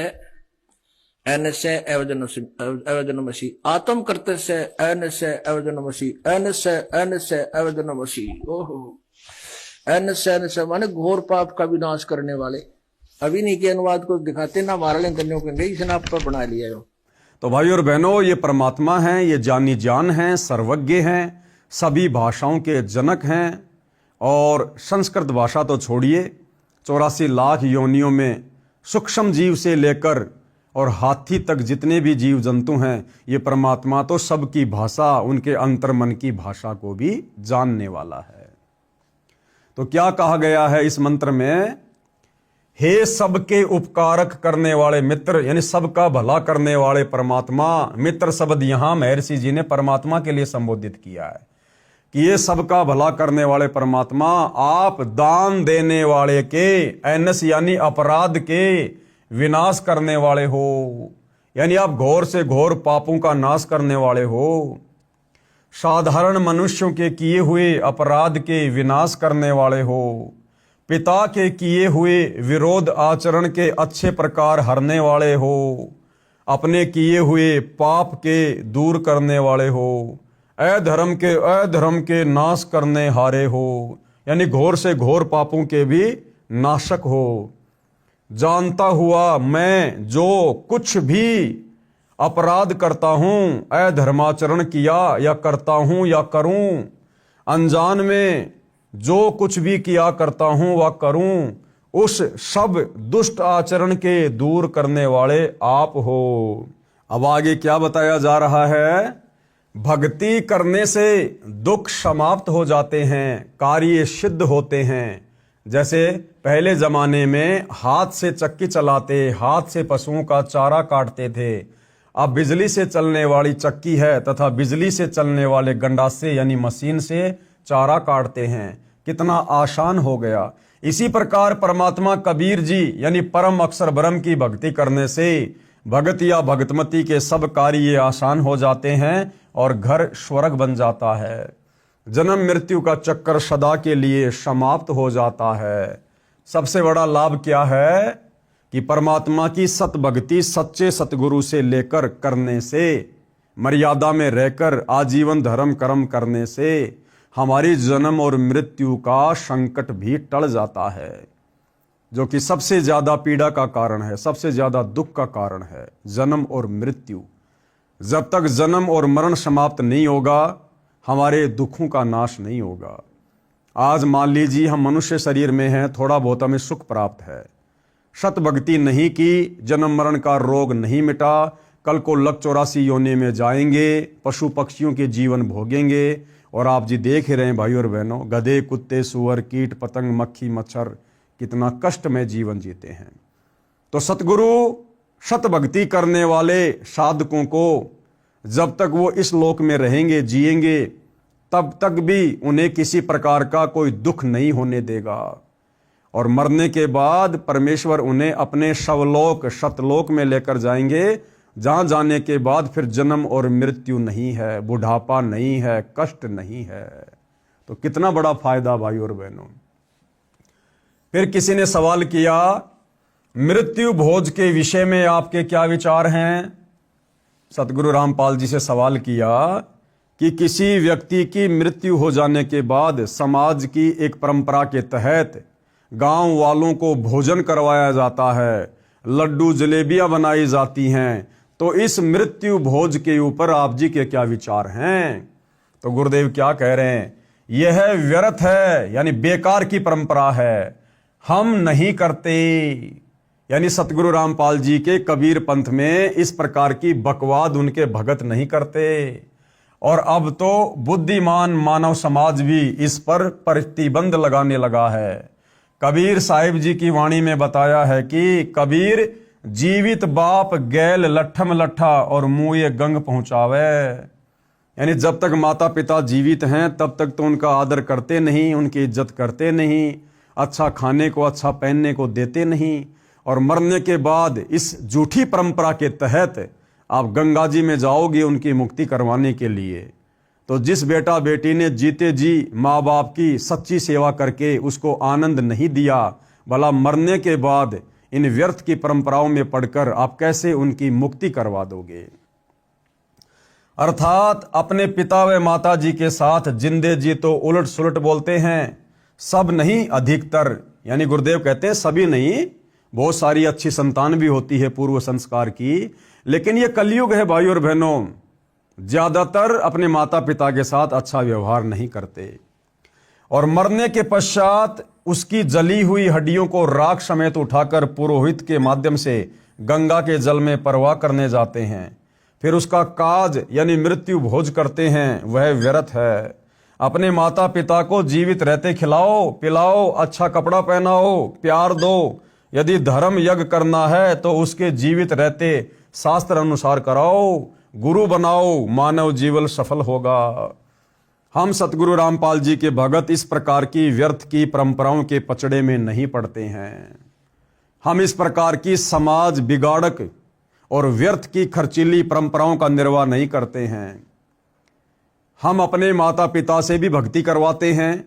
एनस्य अवैजनमसी, आत्म कर्तस्य एनस्य अवैजनमसी, एनस्य एनस्य अवैजनमसी। ओहो, एनस्य एनस्य माने घोर पाप का विनाश करने वाले। अभी नहीं के अनुवाद को दिखाते ना, मारा लें कन्यों के इसने आप पर बना लिया हो। तो भाई और बहनों, ये परमात्मा हैं, ये जानी जान हैं, सर्वज्ञ हैं, सभी भाषाओं के जनक हैं। और संस्कृत भाषा तो छोड़िए, 84 लाख योनियों में सूक्ष्म जीव से लेकर और हाथी तक जितने भी जीव जंतु हैं, ये परमात्मा तो सबकी भाषा, उनके अंतर्मन की भाषा को भी जानने वाला है। तो क्या कहा गया है इस मंत्र में, हे सबके उपकारक करने वाले मित्र, यानी सबका भला करने वाले परमात्मा। मित्र शब्द यहां महर्षि जी ने परमात्मा के लिए संबोधित किया है कि ये सबका भला करने वाले परमात्मा, आप दान देने वाले के, एनस यानी अपराध के विनाश करने वाले हो, यानी आप घोर से घोर पापों का नाश करने वाले हो। साधारण मनुष्यों के किए हुए अपराध के विनाश करने वाले हो। पिता के किए हुए विरोध आचरण के अच्छे प्रकार हरने वाले हो। अपने किए हुए पाप के दूर करने वाले हो। अधर्म के नाश करने हारे हो, यानी घोर से घोर पापों के भी नाशक हो। जानता हुआ मैं जो कुछ भी अपराध करता हूं, अधर्माचरण किया या करता हूं या करूं, अनजान में जो कुछ भी किया करता हूं वह करूं, उस सब दुष्ट आचरण के दूर करने वाले आप हो। अब आगे क्या बताया जा रहा है, भक्ति करने से दुख समाप्त हो जाते हैं, कार्य सिद्ध होते हैं। जैसे पहले जमाने में हाथ से चक्की चलाते, हाथ से पशुओं का चारा काटते थे। अब बिजली से चलने वाली चक्की है तथा बिजली से चलने वाले गंडासे यानी मशीन से चारा काटते हैं। कितना आसान हो गया। इसी प्रकार परमात्मा कबीर जी यानी परम अक्षर ब्रह्म की भक्ति करने से भगत या भगतमती के सब कार्य आसान हो जाते हैं और घर स्वर्ग बन जाता है। जन्म मृत्यु का चक्कर सदा के लिए समाप्त हो जाता है। सबसे बड़ा लाभ क्या है कि परमात्मा की सत भक्ति सच्चे सतगुरु से लेकर करने से, मर्यादा में रहकर आजीवन धर्म कर्म करने से हमारी जन्म और मृत्यु का संकट भी टल जाता है, जो कि सबसे ज्यादा पीड़ा का कारण है, सबसे ज्यादा दुख का कारण है, जन्म और मृत्यु। जब तक जन्म और मरण समाप्त नहीं होगा, हमारे दुखों का नाश नहीं होगा। आज मान लीजिए हम मनुष्य शरीर में हैं, थोड़ा बहुत हमें सुख प्राप्त है, सत भक्ति नहीं की, जन्म मरण का रोग नहीं मिटा, कल को लक 84 योनि में जाएंगे, पशु पक्षियों के जीवन भोगेंगे। और आप जी देख रहे हैं भाई और बहनों, गधे, कुत्ते, सुअर, कीट पतंग, मक्खी मच्छर कितना कष्टमय जीवन जीते हैं। तो सतगुरु सत भक्ति करने वाले साधकों को जब तक वो इस लोक में रहेंगे, जिएंगे, तब तक भी उन्हें किसी प्रकार का कोई दुख नहीं होने देगा। और मरने के बाद परमेश्वर उन्हें अपने शवलोक सतलोक में लेकर जाएंगे, जहां जाने के बाद फिर जन्म और मृत्यु नहीं है, बुढ़ापा नहीं है, कष्ट नहीं है। तो कितना बड़ा फायदा भाई और बहनों। फिर किसी ने सवाल किया, मृत्यु भोज के विषय में आपके क्या विचार हैं? सतगुरु रामपाल जी से सवाल किया कि किसी व्यक्ति की मृत्यु हो जाने के बाद समाज की एक परंपरा के तहत गांव वालों को भोजन करवाया जाता है, लड्डू जलेबियां बनाई जाती हैं, तो इस मृत्यु भोज के ऊपर आप जी के क्या विचार हैं? तो गुरुदेव क्या कह रहे हैं? यह व्यर्थ है, यानी बेकार की परंपरा है, हम नहीं करते। यानी सतगुरु रामपाल जी के कबीर पंथ में इस प्रकार की बकवाद उनके भगत नहीं करते। और अब तो बुद्धिमान मानव समाज भी इस पर प्रतिबंध लगाने लगा है। कबीर साहिब जी की वाणी में बताया है कि कबीर जीवित बाप गैल लट्ठम लट्ठा और मुँह गंग पहुंचावे। यानी जब तक माता पिता जीवित हैं तब तक तो उनका आदर करते नहीं, उनकी इज्जत करते नहीं, अच्छा खाने को अच्छा पहनने को देते नहीं, और मरने के बाद इस झूठी परंपरा के तहत आप गंगा जी में जाओगे उनकी मुक्ति करवाने के लिए। तो जिस बेटा बेटी ने जीते जी माँ बाप की सच्ची सेवा करके उसको आनंद नहीं दिया, भला मरने के बाद इन व्यर्थ की परंपराओं में पढ़कर आप कैसे उनकी मुक्ति करवा दोगे? अर्थात अपने पिता व माता जी के साथ जिंदे जी तो उलट सुलट बोलते हैं, सब नहीं अधिकतर। यानी गुरुदेव कहते हैं सभी नहीं, बहुत सारी अच्छी संतान भी होती है पूर्व संस्कार की, लेकिन ये कलयुग है भाई और बहनों, ज्यादातर अपने माता पिता के साथ अच्छा व्यवहार नहीं करते और मरने के पश्चात उसकी जली हुई हड्डियों को राख समेत उठाकर पुरोहित के माध्यम से गंगा के जल में परवाह करने जाते हैं, फिर उसका काज यानी मृत्यु भोज करते हैं, वह व्यर्थ है। अपने माता पिता को जीवित रहते खिलाओ पिलाओ, अच्छा कपड़ा पहनाओ, प्यार दो। यदि धर्म यज्ञ करना है तो उसके जीवित रहते शास्त्र अनुसार कराओ, गुरु बनाओ, मानव जीवन सफल होगा। हम सतगुरु रामपाल जी के भगत इस प्रकार की व्यर्थ की परंपराओं के पचड़े में नहीं पड़ते हैं। हम इस प्रकार की समाज बिगाड़क और व्यर्थ की खर्चीली परंपराओं का निर्वाह नहीं करते हैं। हम अपने माता पिता से भी भक्ति करवाते हैं,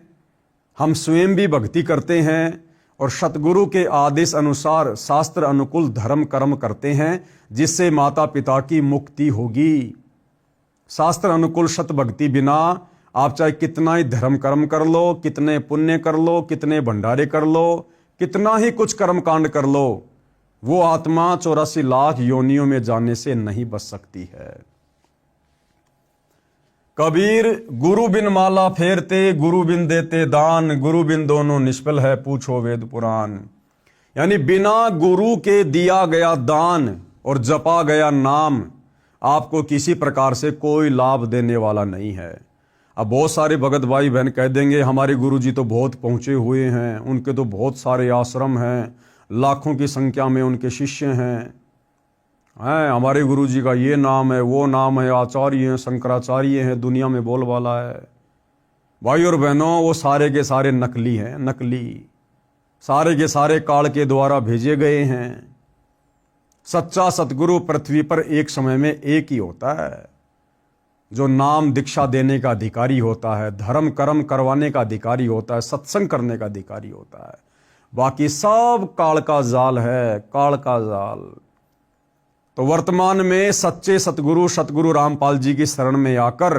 हम स्वयं भी भक्ति करते हैं और सतगुरु के आदेश अनुसार शास्त्र अनुकूल धर्म कर्म करते हैं, जिससे माता पिता की मुक्ति होगी। शास्त्र अनुकूल सत भक्ति बिना आप चाहे कितना ही धर्म कर्म कर लो, कितने पुण्य कर लो, कितने भंडारे कर लो, कितना ही कुछ कर्म कांड कर लो, वो आत्मा 84 लाख योनियों में जाने से नहीं बच सकती है। कबीर गुरु बिन माला फेरते, गुरु बिन देते दान, गुरु बिन दोनों निष्फल है पूछो वेद पुराण। यानी बिना गुरु के दिया गया दान और जपा गया नाम आपको किसी प्रकार से कोई लाभ देने वाला नहीं है। अब बहुत सारे भगत भाई बहन कह देंगे हमारे गुरु जी तो बहुत पहुंचे हुए हैं, उनके तो बहुत सारे आश्रम हैं, लाखों की संख्या में उनके शिष्य हैं, हमारे गुरु जी का ये नाम है, वो नाम है, आचार्य हैं, शंकराचार्य हैं, दुनिया में बोलबाला है। भाई और बहनों, वो सारे के सारे नकली हैं, नकली, सारे के सारे काल के द्वारा भेजे गए हैं। सच्चा सतगुरु पृथ्वी पर एक समय में एक ही होता है, जो नाम दीक्षा देने का अधिकारी होता है, धर्म कर्म करवाने का अधिकारी होता है, सत्संग करने का अधिकारी होता है। बाकी सब काल का जाल है, काल का जाल। तो वर्तमान में सच्चे सतगुरु रामपाल जी की शरण में आकर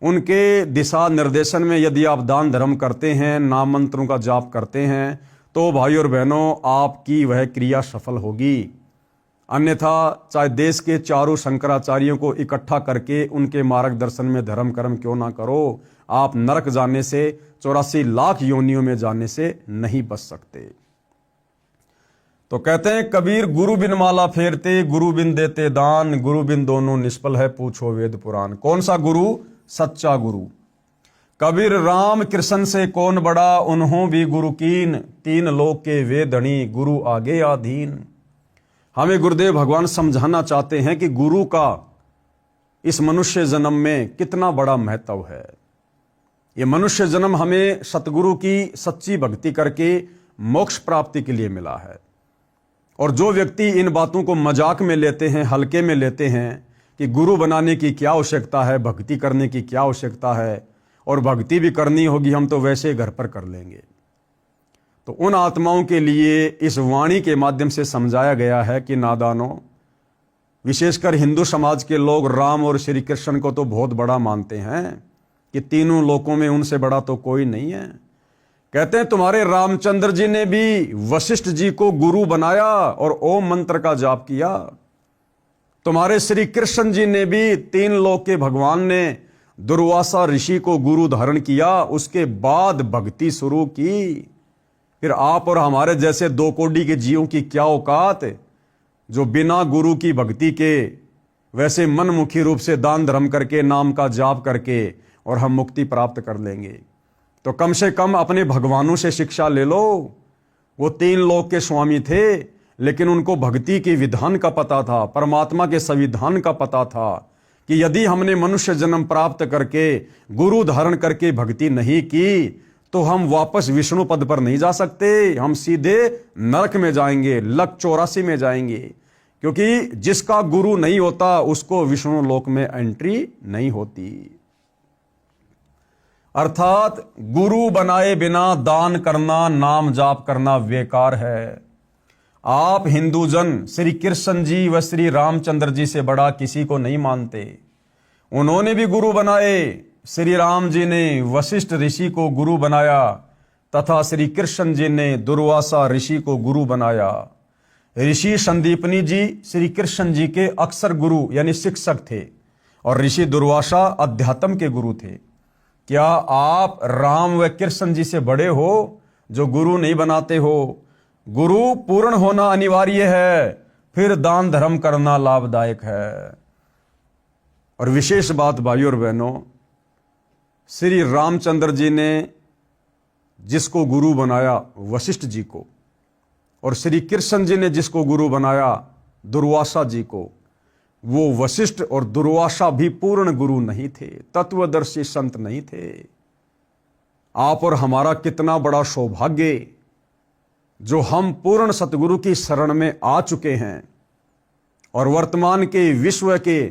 उनके दिशा निर्देशन में यदि आप दान धर्म करते हैं, नाम मंत्रों का जाप करते हैं, तो भाई और बहनों आपकी वह क्रिया सफल होगी। अन्यथा चाहे देश के चारों शंकराचार्यों को इकट्ठा करके उनके मार्गदर्शन में धर्म कर्म क्यों ना करो, आप नरक जाने से, 84 लाख योनियों में जाने से नहीं बच सकते। तो कहते हैं कबीर गुरु बिन माला फेरते, गुरु बिन देते दान, गुरु बिन दोनों निष्फल है पूछो वेद पुराण। कौन सा गुरु? सच्चा गुरु। कबीर राम कृष्ण से कौन बड़ा, उन्हों भी गुरु कीन, तीन लोक के वे धनी, गुरु आगे आधीन। हमें गुरुदेव भगवान समझाना चाहते हैं कि गुरु का इस मनुष्य जन्म में कितना बड़ा महत्व है। ये मनुष्य जन्म हमें सतगुरु की सच्ची भक्ति करके मोक्ष प्राप्ति के लिए मिला है। और जो व्यक्ति इन बातों को मजाक में लेते हैं, हल्के में लेते हैं कि गुरु बनाने की क्या आवश्यकता है, भक्ति करने की क्या आवश्यकता है, और भक्ति भी करनी होगी हम तो वैसे घर पर कर लेंगे, तो उन आत्माओं के लिए इस वाणी के माध्यम से समझाया गया है कि नादानों, विशेषकर हिंदू समाज के लोग राम और श्री कृष्ण को तो बहुत बड़ा मानते हैं कि तीनों लोकों में उनसे बड़ा तो कोई नहीं है। कहते हैं तुम्हारे रामचंद्र जी ने भी वशिष्ठ जी को गुरु बनाया और ओम मंत्र का जाप किया। तुम्हारे श्री कृष्ण जी ने भी तीन लोक के भगवान ने दुर्वासा ऋषि को गुरु धारण किया, उसके बाद भक्ति शुरू की। फिर आप और हमारे जैसे दो कोड़ी के जीवों की क्या औकात, जो बिना गुरु की भक्ति के वैसे मनमुखी रूप से दान धर्म करके नाम का जाप करके और हम मुक्ति प्राप्त कर लेंगे। तो कम से कम अपने भगवानों से शिक्षा ले लो। वो तीन लोक के स्वामी थे, लेकिन उनको भक्ति के विधान का पता था, परमात्मा के संविधान का पता था कि यदि हमने मनुष्य जन्म प्राप्त करके गुरु धारण करके भक्ति नहीं की तो हम वापस विष्णु पद पर नहीं जा सकते, हम सीधे नरक में जाएंगे, लक 84 में जाएंगे। क्योंकि जिसका गुरु नहीं होता उसको विष्णु लोक में एंट्री नहीं होती। अर्थात गुरु बनाए बिना दान करना, नाम जाप करना बेकार है। आप हिंदूजन श्री कृष्ण जी व श्री रामचंद्र जी से बड़ा किसी को नहीं मानते। उन्होंने भी गुरु बनाए। श्री राम जी ने वशिष्ठ ऋषि को गुरु बनाया तथा श्री कृष्ण जी ने दुर्वासा ऋषि को गुरु बनाया। ऋषि संदीपनी जी श्री कृष्ण जी के अक्सर गुरु यानी शिक्षक थे और ऋषि दुर्वासा अध्यात्म के गुरु थे। क्या आप राम व कृष्ण जी से बड़े हो जो गुरु नहीं बनाते हो? गुरु पूर्ण होना अनिवार्य है, फिर दान धर्म करना लाभदायक है। और विशेष बात भाइयों और बहनों, श्री रामचंद्र जी ने जिसको गुरु बनाया वशिष्ठ जी को, और श्री कृष्ण जी ने जिसको गुरु बनाया दुर्वासा जी को, वो वशिष्ठ और दुर्वासा भी पूर्ण गुरु नहीं थे, तत्वदर्शी संत नहीं थे। आप और हमारा कितना बड़ा सौभाग्य जो हम पूर्ण सतगुरु की शरण में आ चुके हैं और वर्तमान के विश्व के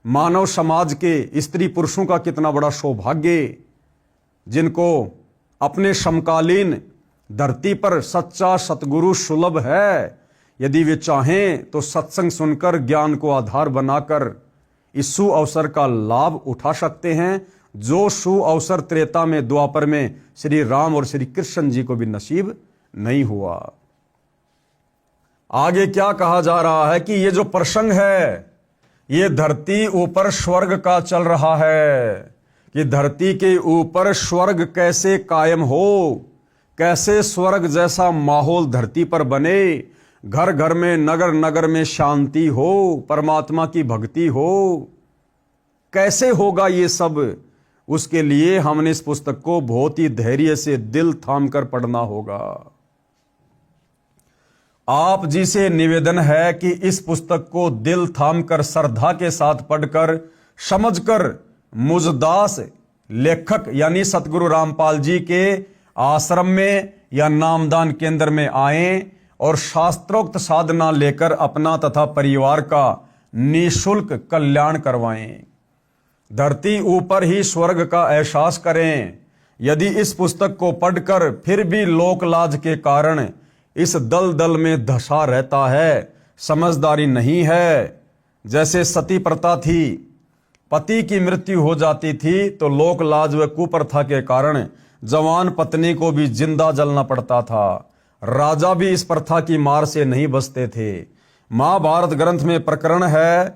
मानव समाज के स्त्री पुरुषों का कितना बड़ा सौभाग्य जिनको अपने समकालीन धरती पर सच्चा सतगुरु सुलभ है। यदि वे चाहें तो सत्संग सुनकर ज्ञान को आधार बनाकर इस सु अवसर का लाभ उठा सकते हैं, जो सु अवसर त्रेता में द्वापर में श्री राम और श्री कृष्ण जी को भी नसीब नहीं हुआ। आगे क्या कहा जा रहा है कि ये जो प्रसंग है ये धरती ऊपर स्वर्ग का चल रहा है कि धरती के ऊपर स्वर्ग कैसे कायम हो, कैसे स्वर्ग जैसा माहौल धरती पर बने, घर घर में नगर नगर में शांति हो, परमात्मा की भक्ति हो। कैसे होगा ये सब? उसके लिए हमने इस पुस्तक को बहुत ही धैर्य से दिल थाम कर पढ़ना होगा। आप जी से निवेदन है कि इस पुस्तक को दिल थाम कर श्रद्धा के साथ पढ़कर समझकर मुझदास लेखक यानी सतगुरु रामपाल जी के आश्रम में या नामदान केंद्र में आएं और शास्त्रोक्त साधना लेकर अपना तथा परिवार का निःशुल्क कल्याण करवाएं। धरती ऊपर ही स्वर्ग का एहसास करें। यदि इस पुस्तक को पढ़कर फिर भी लोक लाज के कारण इस दलदल में धंसा रहता है, समझदारी नहीं है, जैसे सती प्रथा थी, पति की मृत्यु हो जाती थी तो लोक लाज व कुप्रथा के कारण जवान पत्नी को भी जिंदा जलना पड़ता था। राजा भी इस प्रथा की मार से नहीं बचते थे। महाभारत ग्रंथ में प्रकरण है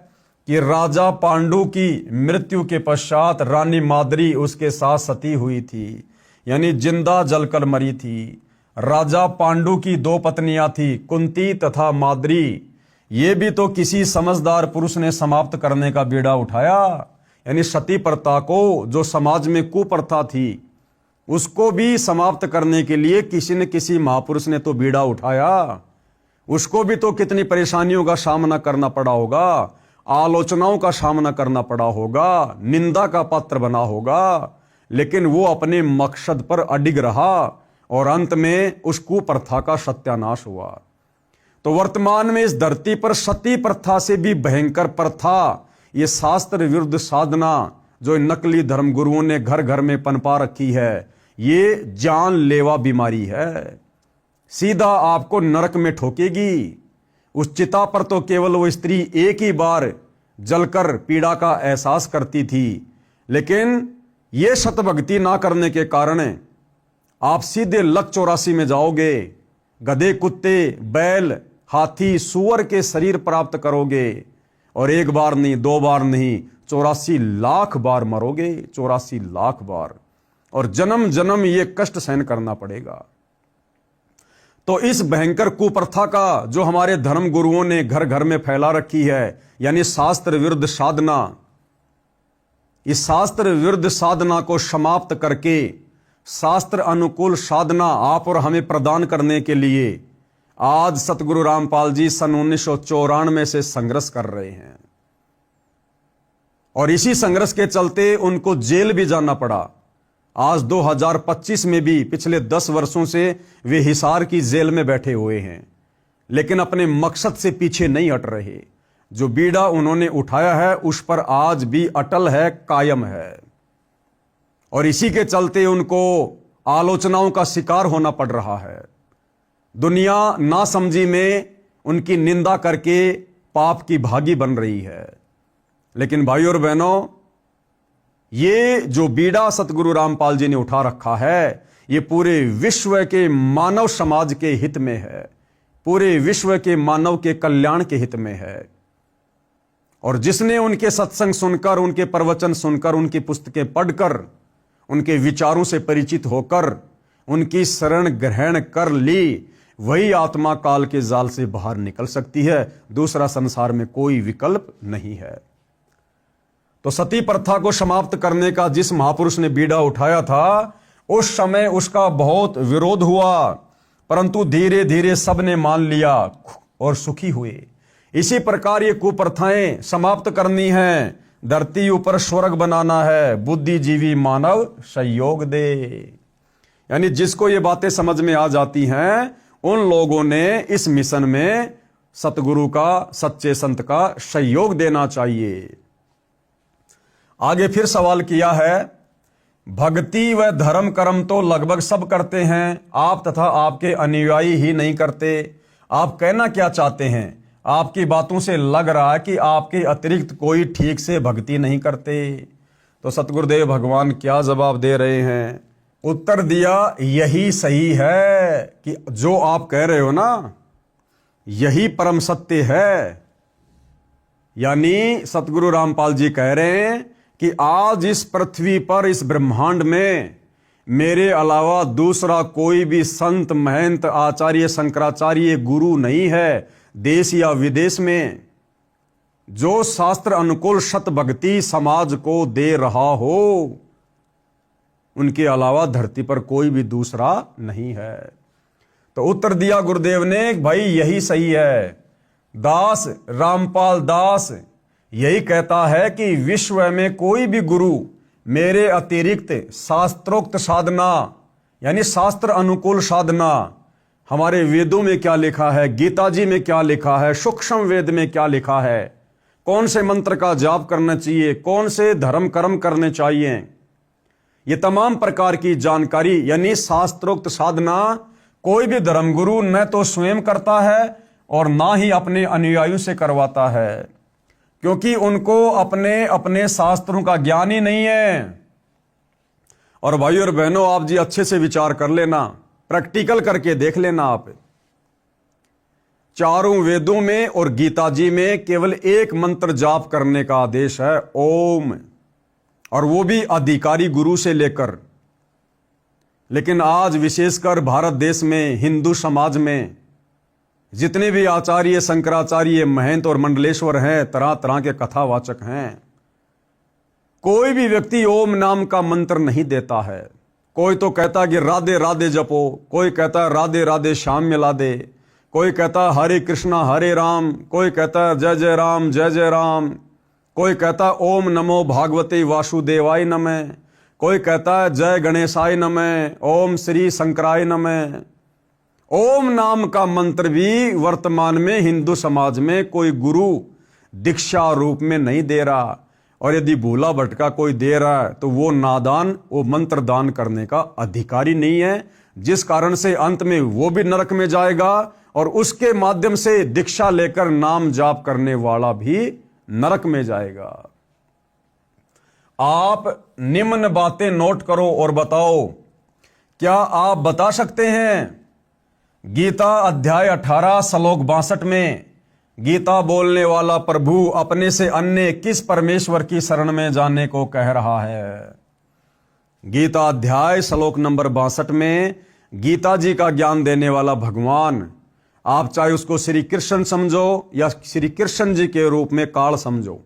कि राजा पांडु की मृत्यु के पश्चात रानी माद्री उसके साथ सती हुई थी, यानी जिंदा जलकर मरी थी। राजा पांडु की दो पत्नियां थी, कुंती तथा माद्री। ये भी तो किसी समझदार पुरुष ने समाप्त करने का बीड़ा उठाया, यानी सती प्रथा को, जो समाज में कुप्रथा थी, उसको भी समाप्त करने के लिए किसी न किसी महापुरुष ने तो बीड़ा उठाया। उसको भी तो कितनी परेशानियों का सामना करना पड़ा होगा, आलोचनाओं का सामना करना पड़ा होगा, निंदा का पात्र बना होगा, लेकिन वो अपने मकसद पर अडिग रहा और अंत में उस कुप्रथा का सत्यानाश हुआ। तो वर्तमान में इस धरती पर सती प्रथा से भी भयंकर प्रथा, ये शास्त्र विरुद्ध साधना जो नकली धर्म गुरुओं ने घर घर में पनपा रखी है, ये जानलेवा बीमारी है। सीधा आपको नरक में ठोकेगी। उस चिता पर तो केवल वो स्त्री एक ही बार जलकर पीड़ा का एहसास करती थी, लेकिन ये शतभक्ति ना करने के कारण आप सीधे लक 84 में जाओगे। गधे, कुत्ते, बैल, हाथी, सूअर के शरीर प्राप्त करोगे और एक बार नहीं, दो बार नहीं, 84 लाख बार मरोगे, 84 लाख बार, और जन्म जन्म ये कष्ट सहन करना पड़ेगा। तो इस भयंकर कुप्रथा का जो हमारे धर्म गुरुओं ने घर घर में फैला रखी है, यानी शास्त्र विरुद्ध साधना, इस शास्त्र विरुद्ध साधना को समाप्त करके शास्त्र अनुकूल साधना आप और हमें प्रदान करने के लिए आज सतगुरु रामपाल जी सन 1994 से संघर्ष कर रहे हैं, और इसी संघर्ष के चलते उनको जेल भी जाना पड़ा। आज 2025 में भी पिछले 10 वर्षों से वे हिसार की जेल में बैठे हुए हैं, लेकिन अपने मकसद से पीछे नहीं हट रहे। जो बीड़ा उन्होंने उठाया है उस पर आज भी अटल है, कायम है, और इसी के चलते उनको आलोचनाओं का शिकार होना पड़ रहा है। दुनिया नासमझी में उनकी निंदा करके पाप की भागी बन रही है। लेकिन भाइयों और बहनों, ये जो बीड़ा सतगुरु रामपाल जी ने उठा रखा है, ये पूरे विश्व के मानव समाज के हित में है, पूरे विश्व के मानव के कल्याण के हित में है। और जिसने उनके सत्संग सुनकर, उनके प्रवचन सुनकर, उनकी पुस्तकें पढ़कर, उनके विचारों से परिचित होकर उनकी शरण ग्रहण कर ली, वही आत्मा काल के जाल से बाहर निकल सकती है। दूसरा संसार में कोई विकल्प नहीं है। तो सती प्रथा को समाप्त करने का जिस महापुरुष ने बीड़ा उठाया था, उस समय उसका बहुत विरोध हुआ, परंतु धीरे धीरे सबने मान लिया और सुखी हुए। इसी प्रकार ये कुप्रथाएं समाप्त करनी है, धरती ऊपर स्वर्ग बनाना है, बुद्धिजीवी मानव सहयोग दे। यानी जिसको ये बातें समझ में आ जाती हैं, उन लोगों ने इस मिशन में सतगुरु का, सच्चे संत का सहयोग देना चाहिए। आगे फिर सवाल किया है, भक्ति व धर्म कर्म तो लगभग सब करते हैं, आप तथा आपके अनुयायी ही नहीं करते। आप कहना क्या चाहते हैं? आपकी बातों से लग रहा है कि आपके अतिरिक्त कोई ठीक से भक्ति नहीं करते। तो सतगुरुदेव भगवान क्या जवाब दे रहे हैं? उत्तर दिया, यही सही है कि जो आप कह रहे हो ना, यही परम सत्य है। यानी सतगुरु रामपाल जी कह रहे हैं कि आज इस पृथ्वी पर, इस ब्रह्मांड में मेरे अलावा दूसरा कोई भी संत, महंत, आचार्य, शंकराचार्य, गुरु नहीं है देश या विदेश में, जो शास्त्र अनुकूल सत भक्ति समाज को दे रहा हो। उनके अलावा धरती पर कोई भी दूसरा नहीं है। तो उत्तर दिया गुरुदेव ने, भाई यही सही है। दास रामपाल दास यही कहता है कि विश्व में कोई भी गुरु मेरे अतिरिक्त शास्त्रोक्त साधना, यानी शास्त्र अनुकूल साधना, हमारे वेदों में क्या लिखा है, गीता जी में क्या लिखा है, सूक्ष्म वेद में क्या लिखा है, कौन से मंत्र का जाप करना चाहिए, कौन से धर्म कर्म करने चाहिए, ये तमाम प्रकार की जानकारी, यानी शास्त्रोक्त साधना कोई भी धर्मगुरु न तो स्वयं करता है और ना ही अपने अनुयायियों से करवाता है, क्योंकि उनको अपने अपने शास्त्रों का ज्ञान ही नहीं है। और भाइयों और बहनों, आप जी अच्छे से विचार कर लेना, प्रैक्टिकल करके देख लेना। आप चारों वेदों में और गीता जी में केवल एक मंत्र जाप करने का आदेश है, ओम, और वो भी अधिकारी गुरु से लेकर। लेकिन आज विशेषकर भारत देश में, हिंदू समाज में जितने भी आचार्य, शंकराचार्य, महंत और मंडलेश्वर हैं, तरह तरह के कथावाचक हैं, कोई भी व्यक्ति ओम नाम का मंत्र नहीं देता है। कोई तो कहता है कि राधे राधे जपो, कोई कहता है राधे राधे श्याम मिला दे, कोई कहता है हरे कृष्णा हरे राम, कोई कहता है जय जय राम जय जय राम, कोई कहता है ओम नमो भागवते वासुदेवाय नमः, कोई कहता है जय गणेशाय नमः, ओम श्री शंकराय नमः। ओम नाम का मंत्र भी वर्तमान में हिंदू समाज में कोई गुरु दीक्षा रूप में नहीं दे रहा, और यदि भूला भटका कोई दे रहा है तो वो नादान, वो मंत्र दान करने का अधिकारी नहीं है, जिस कारण से अंत में वो भी नरक में जाएगा और उसके माध्यम से दीक्षा लेकर नाम जाप करने वाला भी नरक में जाएगा। आप निम्न बातें नोट करो और बताओ, क्या आप बता सकते हैं गीता अध्याय 18 श्लोक 62 में गीता बोलने वाला प्रभु अपने से अन्य किस परमेश्वर की शरण में जाने को कह रहा है? गीता अध्याय श्लोक नंबर 62 में गीता जी का ज्ञान देने वाला भगवान, आप चाहे उसको श्री कृष्ण समझो या श्री कृष्ण जी के रूप में काल समझो,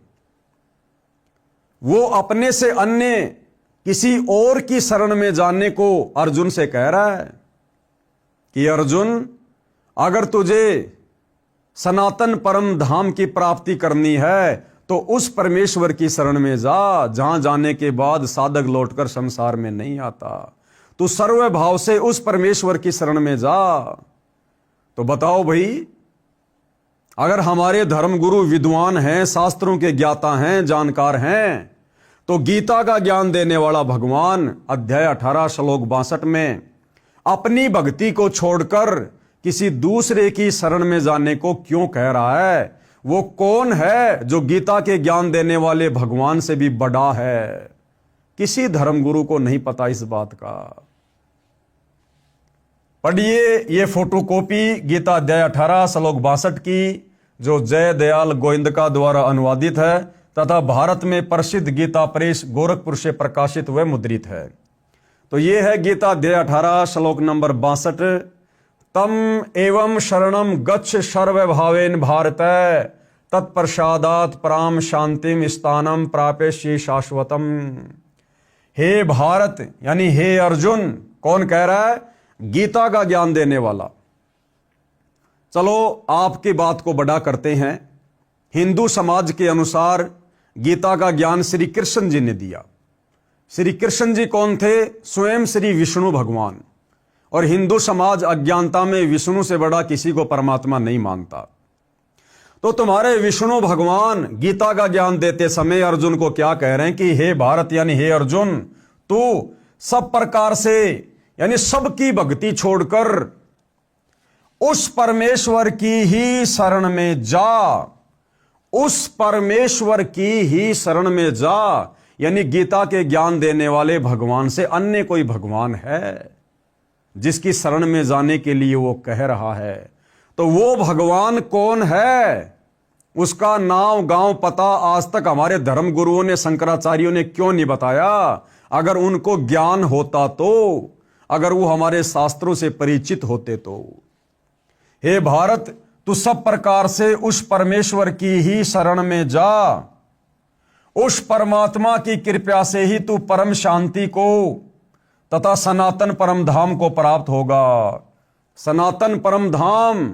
वो अपने से अन्य किसी और की शरण में जाने को अर्जुन से कह रहा है कि अर्जुन, अगर तुझे सनातन परम धाम की प्राप्ति करनी है तो उस परमेश्वर की शरण में जा, जहां जाने के बाद साधक लौटकर संसार में नहीं आता। तू सर्व भाव से उस परमेश्वर की शरण में जा। तो बताओ भाई, अगर हमारे धर्मगुरु विद्वान हैं, शास्त्रों के ज्ञाता हैं, जानकार हैं, तो गीता का ज्ञान देने वाला भगवान अध्याय 18 श्लोक 62 में अपनी भक्ति को छोड़कर किसी दूसरे की शरण में जाने को क्यों कह रहा है? वो कौन है जो गीता के ज्ञान देने वाले भगवान से भी बड़ा है? किसी धर्मगुरु को नहीं पता इस बात का। पढ़िए ये फोटोकॉपी गीता अध्याय 18 श्लोक 62 की, जो जय दयाल गोविंदका द्वारा अनुवादित है तथा भारत में प्रसिद्ध गीता प्रेस गोरखपुर से प्रकाशित व मुद्रित है। तो ये है गीता अध्याय 18 श्लोक नंबर 62। तम एवं शरणम गच्छ सर्वभावेन भारत तत्प्रसादात पराम शांतिम स्थानम प्रापेष्यि शाश्वतम। हे भारत, यानी हे अर्जुन, कौन कह रहा है? गीता का ज्ञान देने वाला। चलो आपकी बात को बड़ा करते हैं। हिंदू समाज के अनुसार गीता का ज्ञान श्री कृष्ण जी ने दिया। श्री कृष्ण जी कौन थे? स्वयं श्री विष्णु भगवान। और हिंदू समाज अज्ञानता में विष्णु से बड़ा किसी को परमात्मा नहीं मानता। तो तुम्हारे विष्णु भगवान गीता का ज्ञान देते समय अर्जुन को क्या कह रहे हैं कि हे भारत, यानी हे अर्जुन, तू सब प्रकार से यानी सबकी भक्ति छोड़कर उस परमेश्वर की ही शरण में जा, उस परमेश्वर की ही शरण में जा। यानी गीता के ज्ञान देने वाले भगवान से अन्य कोई भगवान है जिसकी शरण में जाने के लिए वो कह रहा है? तो वो भगवान कौन है? उसका नाम, गांव, पता आज तक हमारे धर्म गुरुओं ने, शंकराचार्यों ने क्यों नहीं बताया? अगर उनको ज्ञान होता तो, अगर वो हमारे शास्त्रों से परिचित होते तो। हे भारत, तू सब प्रकार से उस परमेश्वर की ही शरण में जा। उस परमात्मा की कृपा से ही तू परम शांति को तथा सनातन परम धाम को प्राप्त होगा। सनातन परम धाम,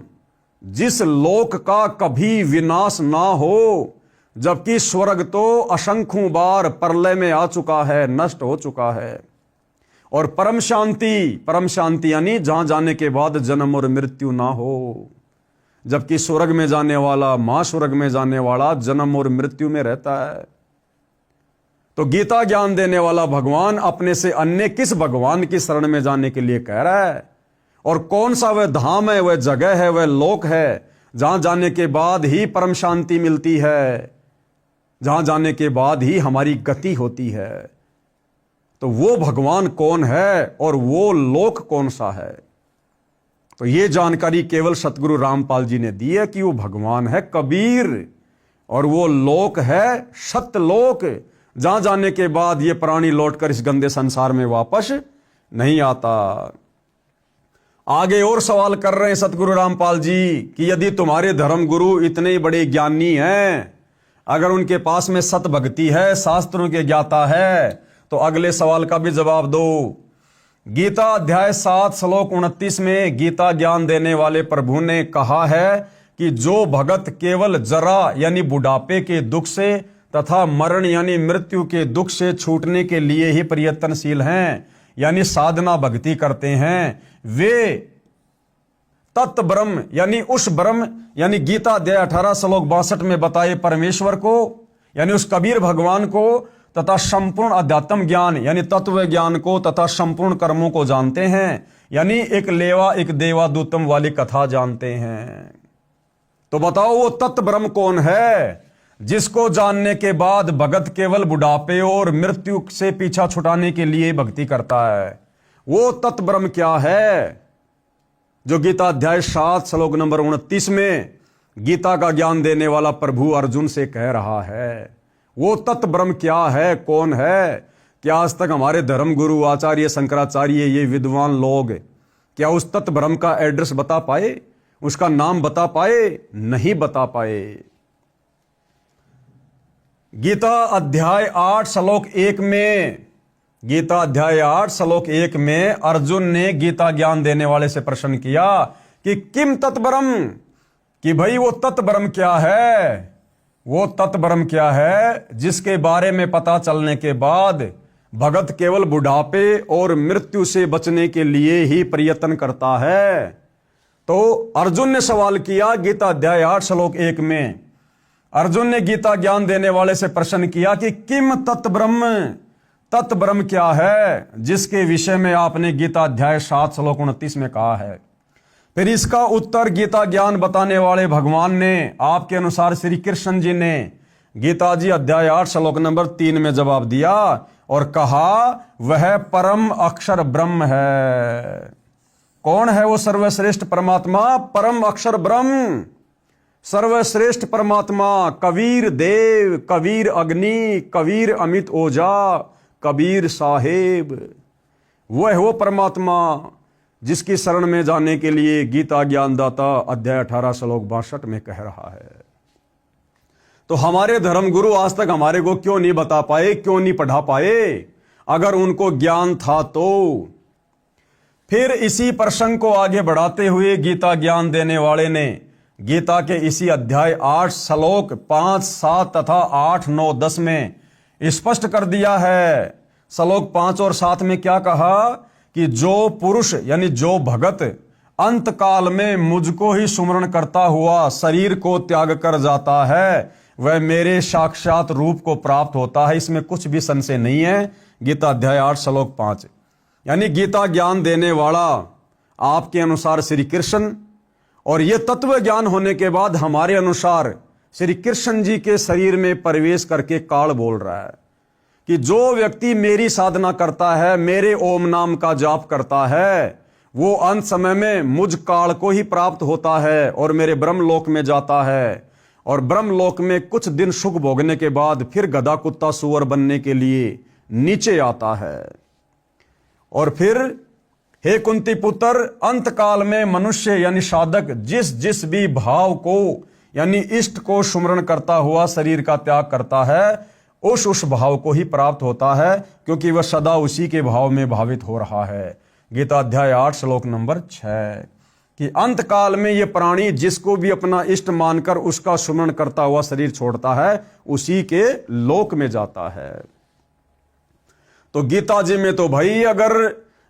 जिस लोक का कभी विनाश ना हो, जबकि स्वर्ग तो असंख्यों बार प्रलय में आ चुका है, नष्ट हो चुका है। और परम शांति यानी जहां जाने के बाद जन्म और मृत्यु ना हो, जबकि स्वर्ग में जाने वाला, महास्वर्ग में जाने वाला जन्म और मृत्यु में रहता है। तो गीता ज्ञान देने वाला भगवान अपने से अन्य किस भगवान की शरण में जाने के लिए कह रहा है? और कौन सा वह धाम है, वह जगह है, वह लोक है जहां जाने के बाद ही परम शांति मिलती है, जहां जाने के बाद ही हमारी गति होती है? तो वो भगवान कौन है और वो लोक कौन सा है? तो ये जानकारी केवल सतगुरु रामपाल जी ने दी है कि वो भगवान है कबीर, और वो लोक है सत्यलोक, जहां जाने के बाद ये प्राणी लौटकर इस गंदे संसार में वापस नहीं आता। आगे और सवाल कर रहे हैं सतगुरु रामपाल जी कि यदि तुम्हारे धर्म गुरु इतने बड़े ज्ञानी हैं, अगर उनके पास में सत भक्ति है, शास्त्रों के ज्ञाता है, तो अगले सवाल का भी जवाब दो। गीता अध्याय 7 श्लोक 29 में गीता ज्ञान देने वाले प्रभु ने कहा है कि जो भगत केवल जरा यानी बुढ़ापे के दुख से तथा मरण यानी मृत्यु के दुख से छूटने के लिए ही प्रयत्नशील हैं, यानी साधना भक्ति करते हैं, वे तत् ब्रह्म यानी उस ब्रह्म यानी गीता अध्याय 18 श्लोक 62 में बताए परमेश्वर को, यानी उस कबीर भगवान को तथा संपूर्ण अध्यात्म ज्ञान यानी तत्व ज्ञान को तथा संपूर्ण कर्मों को जानते हैं, यानी एक लेवा एक देवा दूतम वाली कथा जानते हैं। तो बताओ वो तत्व ब्रह्म कौन है जिसको जानने के बाद भगत केवल बुढ़ापे और मृत्यु से पीछा छुटाने के लिए भक्ति करता है? वो तत्व ब्रह्म क्या है जो गीता अध्याय 7 श्लोक नंबर 29 में गीता का ज्ञान देने वाला प्रभु अर्जुन से कह रहा है? वो तत्व ब्रह्म क्या है, कौन है? क्या आज तक हमारे धर्म गुरु आचार्य शंकराचार्य ये विद्वान लोग क्या उस तत्व ब्रह्म का एड्रेस बता पाए, उसका नाम बता पाए? नहीं बता पाए। गीता अध्याय 8 श्लोक 1 में, गीता अध्याय 8 श्लोक 1 में अर्जुन ने गीता ज्ञान देने वाले से प्रश्न किया कि किम तत्ब्रह्म, कि भाई वो तत्ब्रह्म क्या है? वो तत्ब्रह्म क्या है जिसके बारे में पता चलने के बाद भगत केवल बुढ़ापे और मृत्यु से बचने के लिए ही प्रयत्न करता है? तो अर्जुन ने सवाल किया गीता अध्याय 8 श्लोक 1 में, अर्जुन ने गीता ज्ञान देने वाले से प्रश्न किया कि किम तत्ब्रह्म, तत्ब्रह्म क्या है जिसके विषय में आपने गीता अध्याय 7 श्लोक 29 में कहा है? फिर इसका उत्तर गीता ज्ञान बताने वाले भगवान ने आपके अनुसार श्री कृष्ण जी ने गीता जी अध्याय 8 श्लोक नंबर 3 में जवाब दिया और कहा वह परम अक्षर ब्रह्म है। कौन है वो सर्वश्रेष्ठ परमात्मा? परम अक्षर ब्रह्म, सर्वश्रेष्ठ परमात्मा, कबीर देव, कबीर अग्नि, कबीर अमित ओझा, कबीर साहेब। वह वो परमात्मा जिसकी शरण में जाने के लिए गीता ज्ञानदाता अध्याय 18 श्लोक 62 में कह रहा है। तो हमारे धर्म गुरु आज तक हमारे को क्यों नहीं बता पाए, क्यों नहीं पढ़ा पाए? अगर उनको ज्ञान था तो। फिर इसी प्रसंग को आगे बढ़ाते हुए गीता ज्ञान देने वाले ने गीता के इसी अध्याय 8 श्लोक 5, 7 तथा 8, 9, 10 में स्पष्ट कर दिया है। श्लोक 5 और 7 में क्या कहा कि जो पुरुष यानी जो भगत अंत काल में मुझको ही सुमरण करता हुआ शरीर को त्याग कर जाता है वह मेरे साक्षात रूप को प्राप्त होता है। इसमें कुछ भी संशय नहीं है। गीता अध्याय 8 श्लोक 5 यानी गीता ज्ञान देने वाला आपके अनुसार श्री कृष्ण, और यह तत्व ज्ञान होने के बाद हमारे अनुसार श्री कृष्ण जी के शरीर में प्रवेश करके काल बोल रहा है कि जो व्यक्ति मेरी साधना करता है, मेरे ओम नाम का जाप करता है, वो अंत समय में मुझ काल को ही प्राप्त होता है और मेरे ब्रह्मलोक में जाता है। और ब्रह्मलोक में कुछ दिन सुख भोगने के बाद फिर गधा कुत्ता सुअर बनने के लिए नीचे आता है। और फिर हे कुंती पुत्र, अंत काल में मनुष्य यानी साधक जिस जिस भी भाव को यानी इष्ट को सुमरण करता हुआ शरीर का त्याग करता है उस भाव को ही प्राप्त होता है, क्योंकि वह सदा उसी के भाव में भावित हो रहा है। गीता अध्याय 8 श्लोक नंबर 6 कि अंत काल में यह प्राणी जिसको भी अपना इष्ट मानकर उसका सुमरण करता हुआ शरीर छोड़ता है उसी के लोक में जाता है। तो गीता जी में तो भाई अगर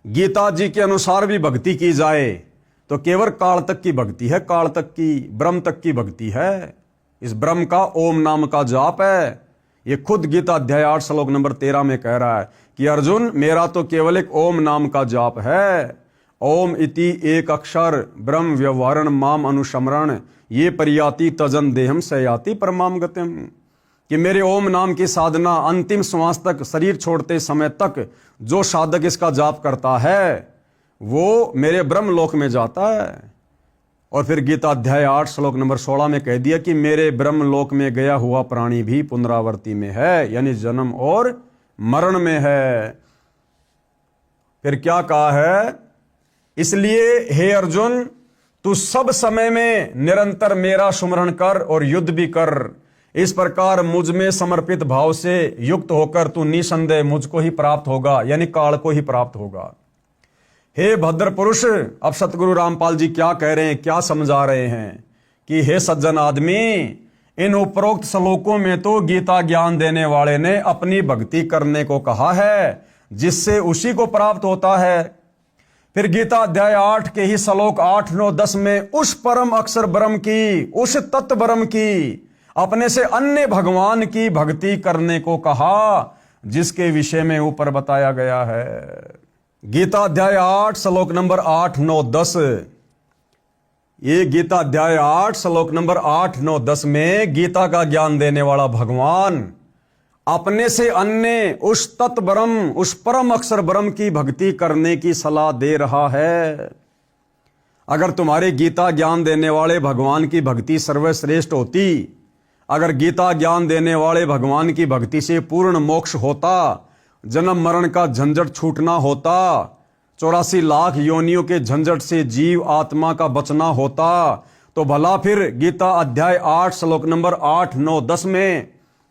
गीता जी के अनुसार भी भक्ति की जाए तो केवल काल तक की भक्ति है, काल तक की, ब्रह्म तक की भक्ति है। इस ब्रह्म का ओम नाम का जाप है। ये खुद गीता अध्याय 8 श्लोक नंबर 13 में कह रहा है कि अर्जुन मेरा तो केवल एक ओम नाम का जाप है। ओम इति एक अक्षर ब्रह्म व्यवहारण माम अनुसमरण ये परियाति तजन देहम सयाति परमाम गतिम, कि मेरे ओम नाम की साधना अंतिम श्वास तक, शरीर छोड़ते समय तक जो साधक इसका जाप करता है वो मेरे ब्रह्म लोक में जाता है। और फिर गीता अध्याय 8 श्लोक नंबर 16 में कह दिया कि मेरे ब्रह्म लोक में गया हुआ प्राणी भी पुनरावृत्ति में है, यानी जन्म और मरण में है। फिर क्या कहा है, इसलिए हे अर्जुन तू सब समय में निरंतर मेरा सुमरण कर और युद्ध भी कर। इस प्रकार मुझ में समर्पित भाव से युक्त होकर तू निसंदेह मुझको ही प्राप्त होगा, यानी काल को ही प्राप्त होगा। हे भद्र पुरुष, अब सतगुरु रामपाल जी क्या कह रहे हैं, क्या समझा रहे हैं कि हे सज्जन आदमी, इन उपरोक्त श्लोकों में तो गीता ज्ञान देने वाले ने अपनी भक्ति करने को कहा है जिससे उसी को प्राप्त होता है। फिर गीता अध्याय 8 के ही श्लोक 8, 9, 10 में उस परम अक्षर ब्रह्म की, उस तत्व ब्रह्म की, अपने से अन्य भगवान की भक्ति करने को कहा जिसके विषय में ऊपर बताया गया है। गीता अध्याय 8 श्लोक नंबर 8, 9, 10। ये गीता अध्याय 8 श्लोक नंबर 8, 9, 10 में गीता का ज्ञान देने वाला भगवान अपने से अन्य उस तत् ब्रह्म, उस परम अक्षर ब्रह्म की भक्ति करने की सलाह दे रहा है। अगर तुम्हारे गीता ज्ञान देने वाले भगवान की भक्ति सर्वश्रेष्ठ होती, अगर गीता ज्ञान देने वाले भगवान की भक्ति से पूर्ण मोक्ष होता, जन्म मरण का झंझट छूटना होता, 84 लाख योनियों के झंझट से जीव आत्मा का बचना होता, तो भला फिर गीता अध्याय 8 श्लोक नंबर 8, 9, 10 में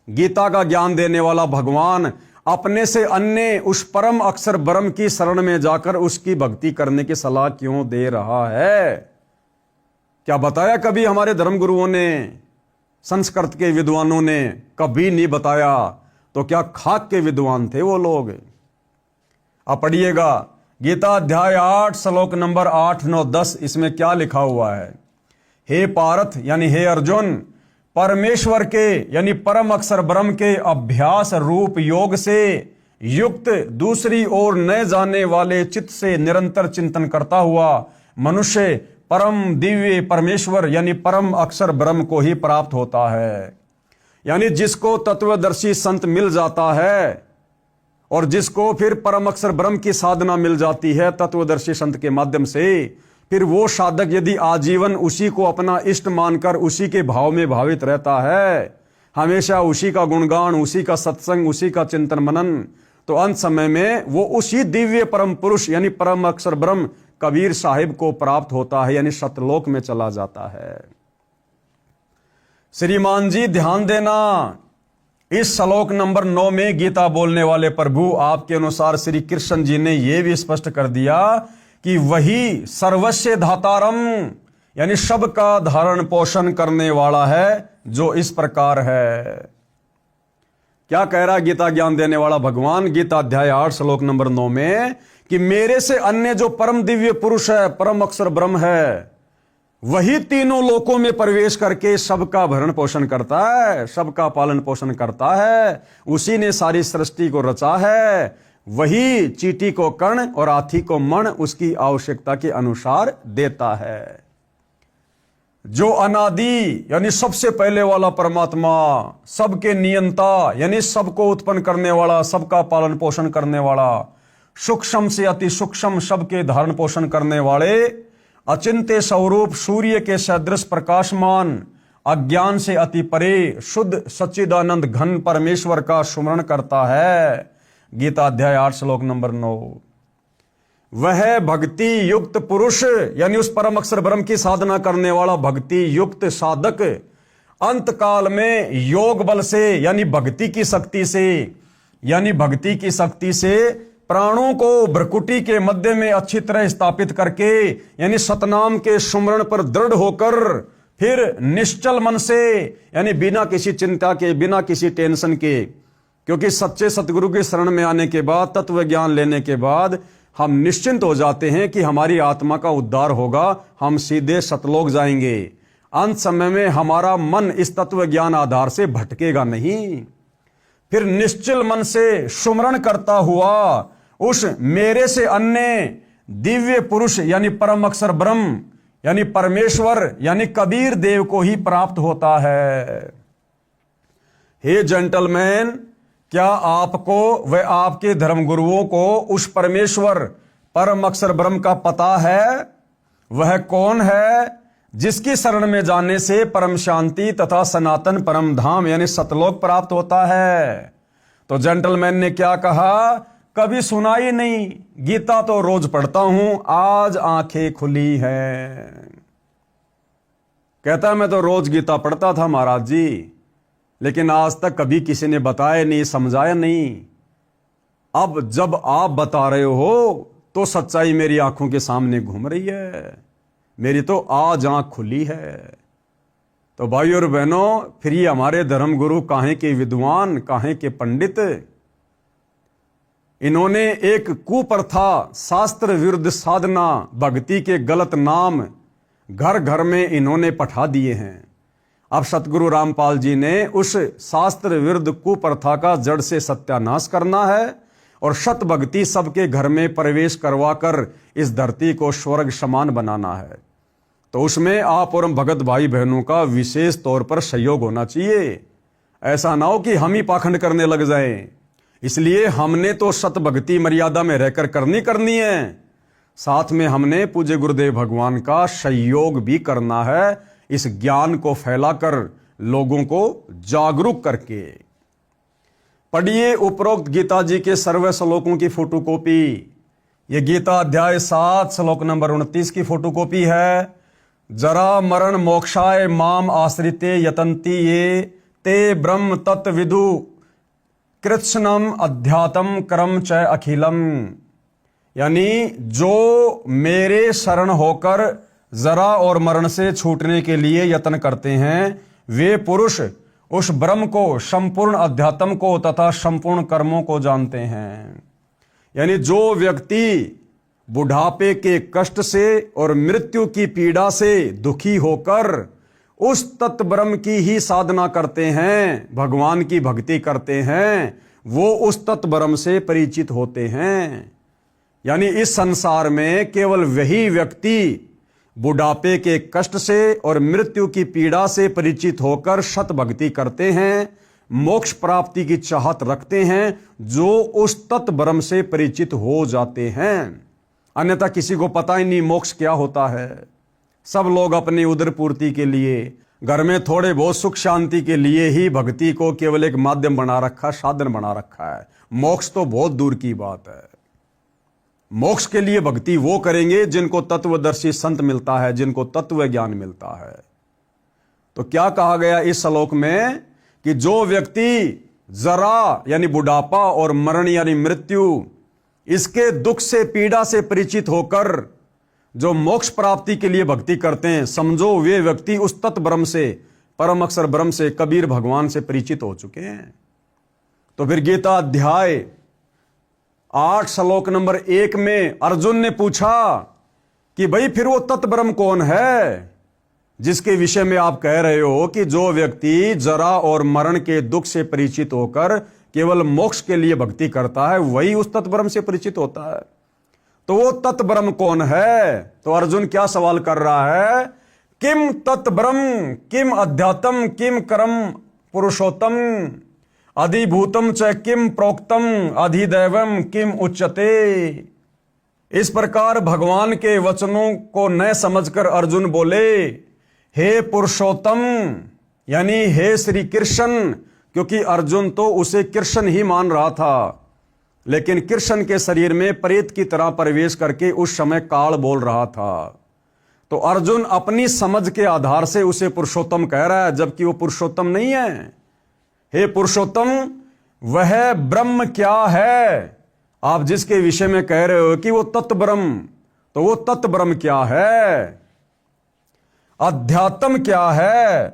गीता का ज्ञान देने वाला भगवान अपने से अन्य उस परम अक्षर ब्रह्म की शरण में जाकर उसकी भक्ति करने की सलाह क्यों दे रहा है? क्या बताया कभी हमारे धर्मगुरुओं ने, संस्कृत के विद्वानों ने? कभी नहीं बताया। तो क्या खाक के विद्वान थे वो लोग? अब पढ़िएगा गीता अध्याय 8 श्लोक नंबर 8, 9, 10। इसमें क्या लिखा हुआ है? हे पार्थ यानी हे अर्जुन, परमेश्वर के यानी परम अक्षर ब्रह्म के अभ्यास रूप योग से युक्त दूसरी ओर न जाने वाले चित्त से निरंतर चिंतन करता हुआ मनुष्य परम दिव्य परमेश्वर यानी परम अक्षर ब्रह्म को ही प्राप्त होता है। यानी जिसको तत्वदर्शी संत मिल जाता है और जिसको फिर परम अक्षर ब्रह्म की साधना मिल जाती है तत्वदर्शी संत के माध्यम से, फिर वो साधक यदि आजीवन उसी को अपना इष्ट मानकर उसी के भाव में भावित रहता है, हमेशा उसी का गुणगान, उसी का सत्संग, उसी का चिंतन मनन, तो अंत समय में वो उसी दिव्य परम पुरुष यानी परम अक्षर ब्रह्म कबीर साहिब को प्राप्त होता है, यानी सतलोक में चला जाता है। श्रीमान जी ध्यान देना, इस श्लोक नंबर 9 में गीता बोलने वाले प्रभु आपके अनुसार श्री कृष्ण जी ने यह भी स्पष्ट कर दिया कि वही सर्वस्व धातारम यानी सबका धारण पोषण करने वाला है, जो इस प्रकार है। क्या कह रहा गीता ज्ञान देने वाला भगवान गीता अध्याय 8 श्लोक नंबर 9 में कि मेरे से अन्य जो परम दिव्य पुरुष है, परम अक्षर ब्रह्म है, वही तीनों लोकों में प्रवेश करके सबका भरण पोषण करता है, सबका पालन पोषण करता है, उसी ने सारी सृष्टि को रचा है, वही चींटी को कण और हाथी को मण उसकी आवश्यकता के अनुसार देता है। जो अनादि यानी सबसे पहले वाला परमात्मा, सबके नियंता यानी सबको उत्पन्न करने वाला, सबका पालन पोषण करने वाला, सूक्ष्म से अति सूक्ष्म सबके धारण पोषण करने वाले, अचिंत्य स्वरूप सूर्य के सदृश प्रकाशमान, अज्ञान से अति परे शुद्ध सच्चिदानंद घन परमेश्वर का सुमरण करता है। गीता अध्याय 8 श्लोक नंबर 9। वह भक्ति युक्त पुरुष यानी उस परम अक्षर ब्रह्म की साधना करने वाला भक्ति युक्त साधक अंत काल में योग बल से यानी भक्ति की शक्ति से, यानी भक्ति की शक्ति से प्राणों को भ्रकुटी के मध्य में अच्छी तरह स्थापित करके यानी सतनाम के सुमरण पर दृढ़ होकर फिर निश्चल मन से यानी बिना किसी चिंता के, बिना किसी टेंशन के, क्योंकि सच्चे सतगुरु की शरण में आने के बाद, तत्व ज्ञान लेने के बाद हम निश्चिंत हो जाते हैं कि हमारी आत्मा का उद्धार होगा, हम सीधे सतलोक जाएंगे। अंत समय में हमारा मन इस तत्व ज्ञान आधार से भटकेगा नहीं। फिर निश्चल मन से सुमरण करता हुआ उस मेरे से अन्य दिव्य पुरुष यानी परम अक्षर ब्रह्म यानी परमेश्वर यानी कबीर देव को ही प्राप्त होता है। हे जेंटलमैन, क्या आपको व आपके धर्मगुरुओं को उस परमेश्वर परम अक्षर ब्रह्म का पता है? वह कौन है जिसकी शरण में जाने से परम शांति तथा सनातन परम धाम यानी सतलोक प्राप्त होता है? तो जेंटलमैन ने क्या कहा? कभी सुना ही नहीं, गीता तो रोज पढ़ता हूं, आज आंखें खुली हैं। कहता मैं तो रोज गीता पढ़ता था महाराज जी, लेकिन आज तक कभी किसी ने बताया नहीं, समझाया नहीं। अब जब आप बता रहे हो तो सच्चाई मेरी आंखों के सामने घूम रही है, मेरी तो आज आंख खुली है। तो भाई और बहनों, फिर ये हमारे धर्मगुरु काहे के विद्वान, काहे के पंडित, इन्होंने एक कुप्रथा, शास्त्र विरुद्ध साधना, भक्ति के गलत नाम घर घर में इन्होंने पठा दिए हैं। अब सतगुरु रामपाल जी ने उस शास्त्र विरुद्ध कुप्रथा का जड़ से सत्यानाश करना है और सत भक्ति सबके घर में प्रवेश करवाकर इस धरती को स्वर्ग समान बनाना है। तो उसमें आप और हम भगत भाई बहनों का विशेष तौर पर सहयोग होना चाहिए। ऐसा ना हो कि हम ही पाखंड करने लग जाएं। इसलिए हमने तो सत भक्ति मर्यादा में रहकर करनी है, साथ में हमने पूज्य गुरुदेव भगवान का सहयोग भी करना है, इस ज्ञान को फैलाकर लोगों को जागरूक करके। पढ़िए उपरोक्त गीता जी के सर्व श्लोकों की फोटोकॉपी। ये गीता अध्याय 7 श्लोक नंबर 29 की फोटोकॉपी है। जरा मरण मोक्षाय माम आश्रिते यतन्ति ये ते ब्रह्म तत्विदु कृत्स्नम अध्यात्म कर्म च अखिलम। यानी जो मेरे शरण होकर जरा और मरण से छूटने के लिए यत्न करते हैं, वे पुरुष उस ब्रह्म को, संपूर्ण अध्यात्म को तथा संपूर्ण कर्मों को जानते हैं। यानी जो व्यक्ति बुढ़ापे के कष्ट से और मृत्यु की पीड़ा से दुखी होकर उस तत्व ब्रह्म की ही साधना करते हैं, भगवान की भक्ति करते हैं, वो उस तत्व ब्रह्म से परिचित होते हैं। यानी इस संसार में केवल वही व्यक्ति बुढ़ापे के कष्ट से और मृत्यु की पीड़ा से परिचित होकर सत भक्ति करते हैं, मोक्ष प्राप्ति की चाहत रखते हैं, जो उस तत्व ब्रह्म से परिचित हो जाते हैं। अन्यथा किसी को पता ही नहीं मोक्ष क्या होता है। सब लोग अपनी उदर पूर्ति के लिए, घर में थोड़े बहुत सुख शांति के लिए ही भक्ति को केवल एक माध्यम बना रखा, साधन बना रखा है। मोक्ष तो बहुत दूर की बात है। मोक्ष के लिए भक्ति वो करेंगे जिनको तत्वदर्शी संत मिलता है, जिनको तत्व ज्ञान मिलता है। तो क्या कहा गया इस श्लोक में कि जो व्यक्ति जरा यानी बुढ़ापा और मरण यानी मृत्यु, इसके दुख से, पीड़ा से परिचित होकर जो मोक्ष प्राप्ति के लिए भक्ति करते हैं, समझो वे व्यक्ति उस तत्व ब्रह्म से, परम अक्षर ब्रह्म से, कबीर भगवान से परिचित हो चुके हैं। तो फिर गीता अध्याय 8 श्लोक नंबर 1 में अर्जुन ने पूछा कि भाई फिर वो तत्व ब्रह्म कौन है जिसके विषय में आप कह रहे हो कि जो व्यक्ति जरा और मरण के दुख से परिचित होकर केवल मोक्ष के लिए भक्ति करता है, वही उस तत्व ब्रह्म से परिचित होता है। तो वो तत्व ब्रह्म कौन है? तो अर्जुन क्या सवाल कर रहा है? किम तत्व ब्रह्म, किम अध्यात्म, किम कर्म पुरुषोत्तम, अधिभूतम च किम प्रोक्तम, अधिदैवम किम उच्यते। इस प्रकार भगवान के वचनों को न समझकर अर्जुन बोले, हे पुरुषोत्तम, यानी हे श्री कृष्ण, क्योंकि अर्जुन तो उसे कृष्ण ही मान रहा था, लेकिन कृष्ण के शरीर में प्रेत की तरह प्रवेश करके उस समय काल बोल रहा था। तो अर्जुन अपनी समझ के आधार से उसे पुरुषोत्तम कह रहा है, जबकि वो पुरुषोत्तम नहीं है। हे पुरुषोत्तम, वह ब्रह्म क्या है आप जिसके विषय में कह रहे हो कि वो तत्व ब्रह्म, तो वो तत्व ब्रह्म क्या है? अध्यात्म क्या है?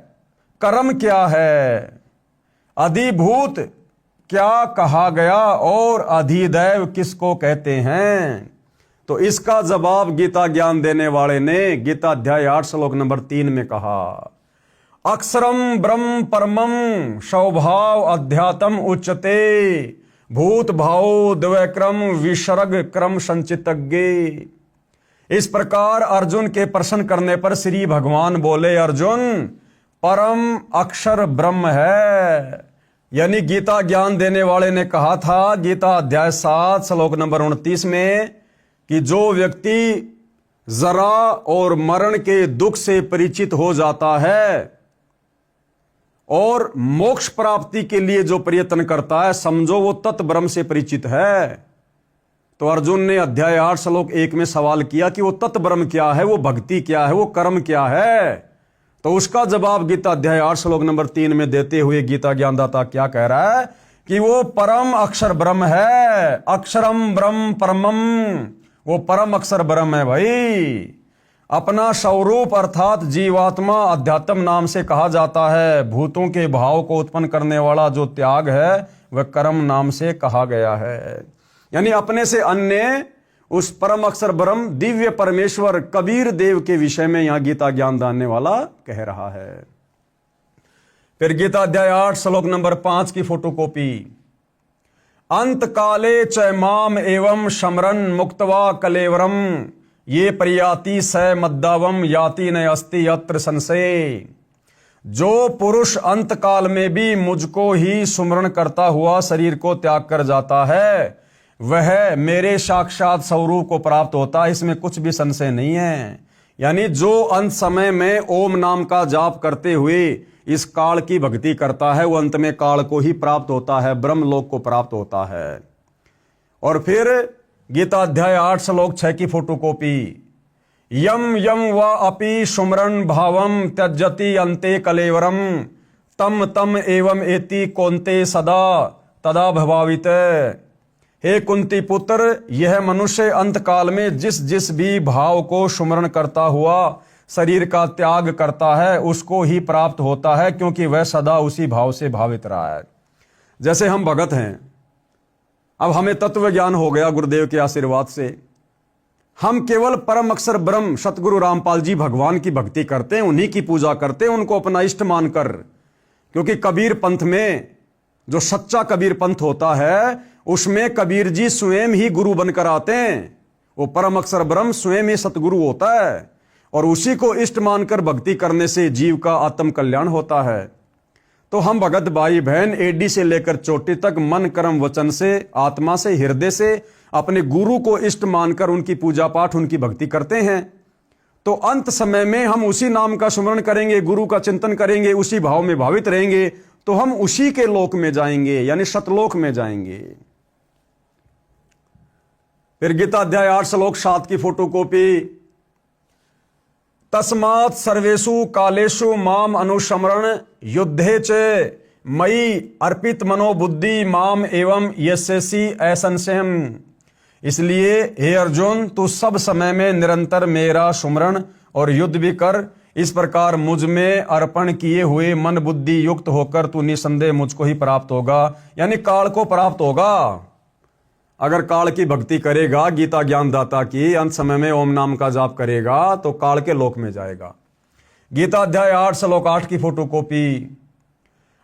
कर्म क्या है? अधिभूत क्या कहा गया और अधिदैव किसको कहते हैं? तो इसका जवाब गीता ज्ञान देने वाले ने गीता अध्याय 8 श्लोक नंबर 3 में कहा, अक्षरम ब्रह्म परमम स्वभाव अध्यात्म उच्यते भूत भाव द्वैक्रम विसर्ग क्रम संचितज्ञे। इस प्रकार अर्जुन के प्रश्न करने पर श्री भगवान बोले, अर्जुन परम अक्षर ब्रह्म है। यानी गीता ज्ञान देने वाले ने कहा था गीता अध्याय 7 श्लोक नंबर 29 में कि जो व्यक्ति जरा और मरण के दुख से परिचित हो जाता है और मोक्ष प्राप्ति के लिए जो प्रयत्न करता है, समझो वो तत्व ब्रह्म से परिचित है। तो अर्जुन ने अध्याय 8 श्लोक 1 में सवाल किया कि वो तत्व ब्रह्म क्या है, वो भक्ति क्या है, वो कर्म क्या है? तो उसका जवाब गीता अध्याय 8 श्लोक नंबर 3 में देते हुए गीता ज्ञानदाता क्या कह रहा है कि वो परम अक्षर ब्रह्म है। अक्षरम ब्रह्म परमम, वो परम अक्षर ब्रह्म है भाई। अपना स्वरूप अर्थात जीवात्मा अध्यात्म नाम से कहा जाता है। भूतों के भाव को उत्पन्न करने वाला जो त्याग है वह कर्म नाम से कहा गया है। यानी अपने से अन्य उस परम अक्षर ब्रह्म दिव्य परमेश्वर कबीर देव के विषय में यहां गीता ज्ञान जानने वाला कह रहा है। फिर गीता अध्याय 8 श्लोक नंबर 5 की फोटोकॉपी, अंत काले च माम एवं शमरन मुक्तवा कलेवरम ये प्रयाति स मद्दावम याति न अस्ति अत्र संशय। जो पुरुष अंत काल में भी मुझको ही सुमरण करता हुआ शरीर को त्याग कर जाता है वह मेरे साक्षात स्वरूप को प्राप्त होता है, इसमें कुछ भी संशय नहीं है। यानी जो अंत समय में ओम नाम का जाप करते हुए इस काल की भक्ति करता है वो अंत में काल को ही प्राप्त होता है, ब्रह्मलोक को प्राप्त होता है। और फिर गीता अध्याय 8 श्लोक 6 की फोटोकॉपी। यम यम व अपि सुमरन भावम त्यजति अंते कलेवरम तम तम एवं एति कौन्ते सदा तदा भवावित। हे कुंती पुत्र, यह मनुष्य अंत काल में जिस जिस भी भाव को सुमरण करता हुआ शरीर का त्याग करता है उसको ही प्राप्त होता है, क्योंकि वह सदा उसी भाव से भावित रहा है। जैसे हम भगत हैं, अब हमें तत्व ज्ञान हो गया गुरुदेव के आशीर्वाद से, हम केवल परम अक्षर ब्रह्म सतगुरु रामपाल जी भगवान की भक्ति करते हैं, उन्हीं की पूजा करते हैं, उनको अपना इष्ट मानकर। क्योंकि कबीर पंथ में जो सच्चा कबीर पंथ होता है उसमें कबीर जी स्वयं ही गुरु बनकर आते हैं। वो परम अक्षर ब्रह्म स्वयं ही सतगुरु होता है और उसी को इष्ट मानकर भक्ति करने से जीव का आत्म कल्याण होता है। तो हम भगत भाई बहन एडी से लेकर चोटी तक मन कर्म वचन से, आत्मा से, हृदय से अपने गुरु को इष्ट मानकर उनकी पूजा पाठ, उनकी भक्ति करते हैं। तो अंत समय में हम उसी नाम का सुमरण करेंगे, गुरु का चिंतन करेंगे, उसी भाव में भावित रहेंगे, तो हम उसी के लोक में जाएंगे, यानी सतलोक में जाएंगे। फिर गीता अध्याय 8 श्लोक 7 की फोटोकॉपी। तस्मात् सर्वेषु कालेषु माम अनुस्मरण युद्धे च मयि अर्पित मनोबुद्धि माम एवं यस्यसि असंशयम्। इसलिए हे अर्जुन, तू सब समय में निरंतर मेरा सुमरण और युद्ध भी कर। इस प्रकार मुझ में अर्पण किए हुए मन बुद्धि युक्त होकर तू निसंदेह मुझको ही प्राप्त होगा, यानी काल को प्राप्त होगा। अगर काल की भक्ति करेगा, गीता ज्ञानदाता की, अंत समय में ओम नाम का जाप करेगा तो काल के लोक में जाएगा। गीता अध्याय 8 श्लोक 8 की फोटोकॉपी।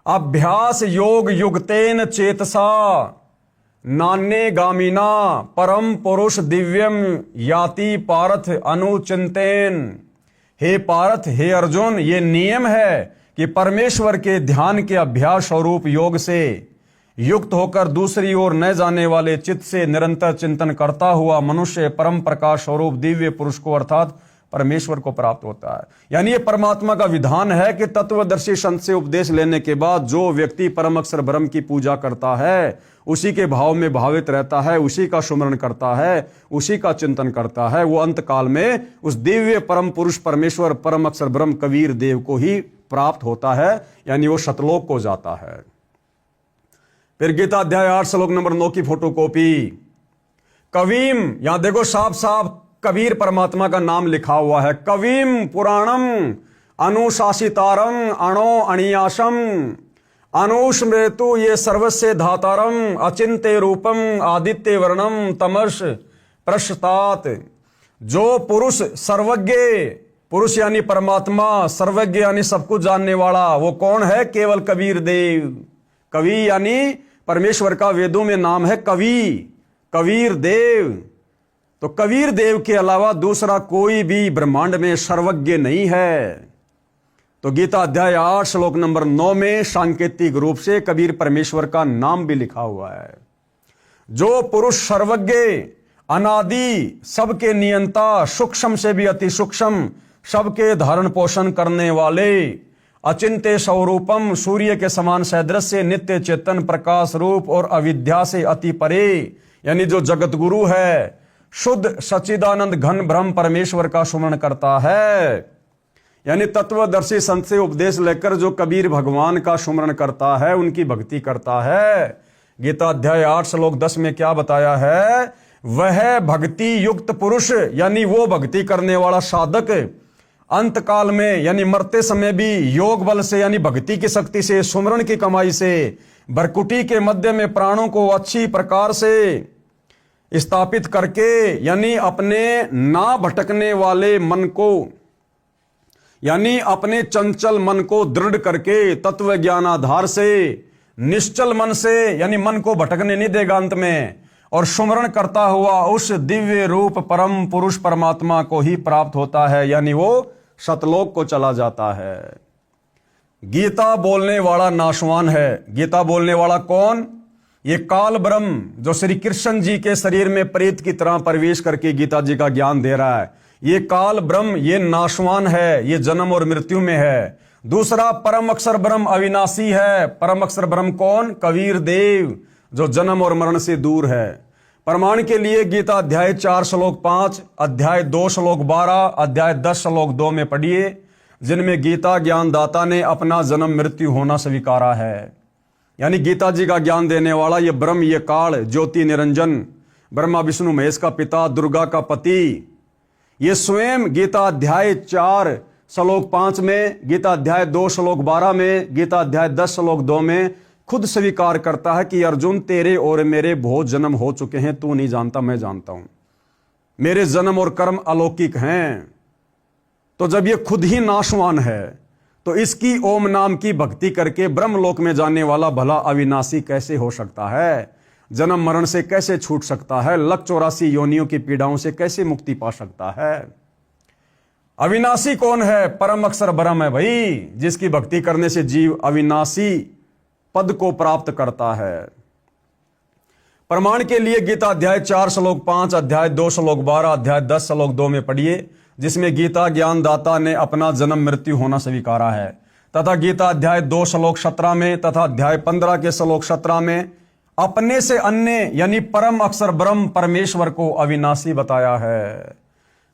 अभ्यास योग युक्तेन चेतसा नान्ये गामिना परम पुरुष दिव्यम याति पार्थ अनुचिंतेन। हे पार्थ, हे अर्जुन, ये नियम है कि परमेश्वर के ध्यान के अभ्यास स्वरूप योग से युक्त होकर दूसरी ओर न जाने वाले चित्त से निरंतर चिंतन करता हुआ मनुष्य परम प्रकाश स्वरूप दिव्य पुरुष को अर्थात परमेश्वर को प्राप्त होता है। यानी ये परमात्मा का विधान है कि तत्वदर्शी संत से उपदेश लेने के बाद जो व्यक्ति परम अक्षर ब्रह्म की पूजा करता है, उसी के भाव में भावित रहता है, उसी का सुमरण करता है, उसी का चिंतन करता है, वो अंत काल में उस दिव्य परम पुरुष परमेश्वर परम अक्षर ब्रह्म कबीर देव को ही प्राप्त होता है, यानी वो सतलोक को जाता है। फिर गीता अध्याय 8 श्लोक नंबर 9 की फोटोकॉपी। कवीम, यहां देखो साफ साफ कबीर परमात्मा का नाम लिखा हुआ है। कवीम पुराणम अनुशासितारम अणो अणियासम अनुस्मृतु ये सर्वस्य धातारम अचिंत्य रूपम आदित्य वर्णम तमस प्रशतात। जो पुरुष सर्वज्ञ, पुरुष यानी परमात्मा, सर्वज्ञ यानी सब कुछ जानने वाला, वो कौन है? केवल कबीर देव। कवि यानी परमेश्वर का वेदों में नाम है कवि, कबीर देव। तो कबीर देव के अलावा दूसरा कोई भी ब्रह्मांड में सर्वज्ञ नहीं है। तो गीता अध्याय 8 श्लोक नंबर 9 में सांकेतिक रूप से कबीर परमेश्वर का नाम भी लिखा हुआ है। जो पुरुष सर्वज्ञ, अनादि, सबके नियंता, सूक्ष्म से भी अति सूक्ष्म, सबके धारण पोषण करने वाले, अचिंत्य स्वरूपम, सूर्य के समान सदृश्य, नित्य चेतन प्रकाश रूप और अविद्या से अति परे, यानी जो जगत गुरु है, शुद्ध सच्चिदानंद घन ब्रह्म परमेश्वर का सुमरण करता है। यानी तत्वदर्शी संत से उपदेश लेकर जो कबीर भगवान का सुमरण करता है, उनकी भक्ति करता है। गीता अध्याय 8 श्लोक 10 में क्या बताया है? वह भक्ति युक्त पुरुष, यानी वो भक्ति करने वाला साधक अंत काल में, यानी मरते समय भी योग बल से, यानी भक्ति की शक्ति से, सुमरण की कमाई से, भरकुटी के मध्य में प्राणों को अच्छी प्रकार से स्थापित करके, यानी अपने ना भटकने वाले मन को, यानी अपने चंचल मन को दृढ़ करके तत्व ज्ञान आधार से निश्चल मन से, यानी मन को भटकने नहीं देगा अंत में, और सुमरण करता हुआ उस दिव्य रूप परम पुरुष परमात्मा को ही प्राप्त होता है, यानी वो सतलोक को चला जाता है। गीता बोलने वाला नाशवान है। गीता बोलने वाला कौन? ये काल ब्रह्म जो श्री कृष्ण जी के शरीर में प्रेत की तरह प्रवेश करके गीता जी का ज्ञान दे रहा है, ये काल ब्रह्म ये नाशवान है, ये जन्म और मृत्यु में है। दूसरा परम अक्षर ब्रह्म अविनाशी है। परम अक्षर ब्रह्म कौन? कबीर देव, जो जन्म और मरण से दूर है। प्रमाण के लिए गीता अध्याय 4 श्लोक 5, अध्याय 2 श्लोक 12, अध्याय 10 श्लोक 2 में पढ़िए, जिनमें गीता ज्ञानदाता ने अपना जन्म मृत्यु होना स्वीकारा है। यानी गीता जी का ज्ञान देने वाला ये ब्रह्म, ये काल, ज्योति निरंजन, ब्रह्मा विष्णु महेश का पिता, दुर्गा का पति, ये स्वयं गीता अध्याय 4 श्लोक 5 में, गीता अध्याय 2 श्लोक 12 में, गीता अध्याय 10 श्लोक 2 में खुद स्वीकार करता है कि अर्जुन तेरे और मेरे बहुत जन्म हो चुके हैं, तू नहीं जानता, मैं जानता हूं। मेरे जन्म और कर्म अलौकिक हैं। तो जब ये खुद ही नाशवान है, तो इसकी ओम नाम की भक्ति करके ब्रह्मलोक में जाने वाला भला अविनाशी कैसे हो सकता है? जन्म मरण से कैसे छूट सकता है? 184 योनियों की पीड़ाओं से कैसे मुक्ति पा सकता है? अविनाशी कौन है? परम अक्षर ब्रह्म है भाई, जिसकी भक्ति करने से जीव अविनाशी पद को प्राप्त करता है। प्रमाण के लिए गीता अध्याय 4 श्लोक 5, अध्याय 2 श्लोक 12, अध्याय 10 श्लोक 2 में पढ़िए, जिसमें गीता ज्ञानदाता ने अपना जन्म मृत्यु होना स्वीकारा है। तथा गीता अध्याय 2 श्लोक 17 में तथा अध्याय 15 के श्लोक 17 में अपने से अन्य यानी परम अक्षर ब्रह्म परमेश्वर को अविनाशी बताया है।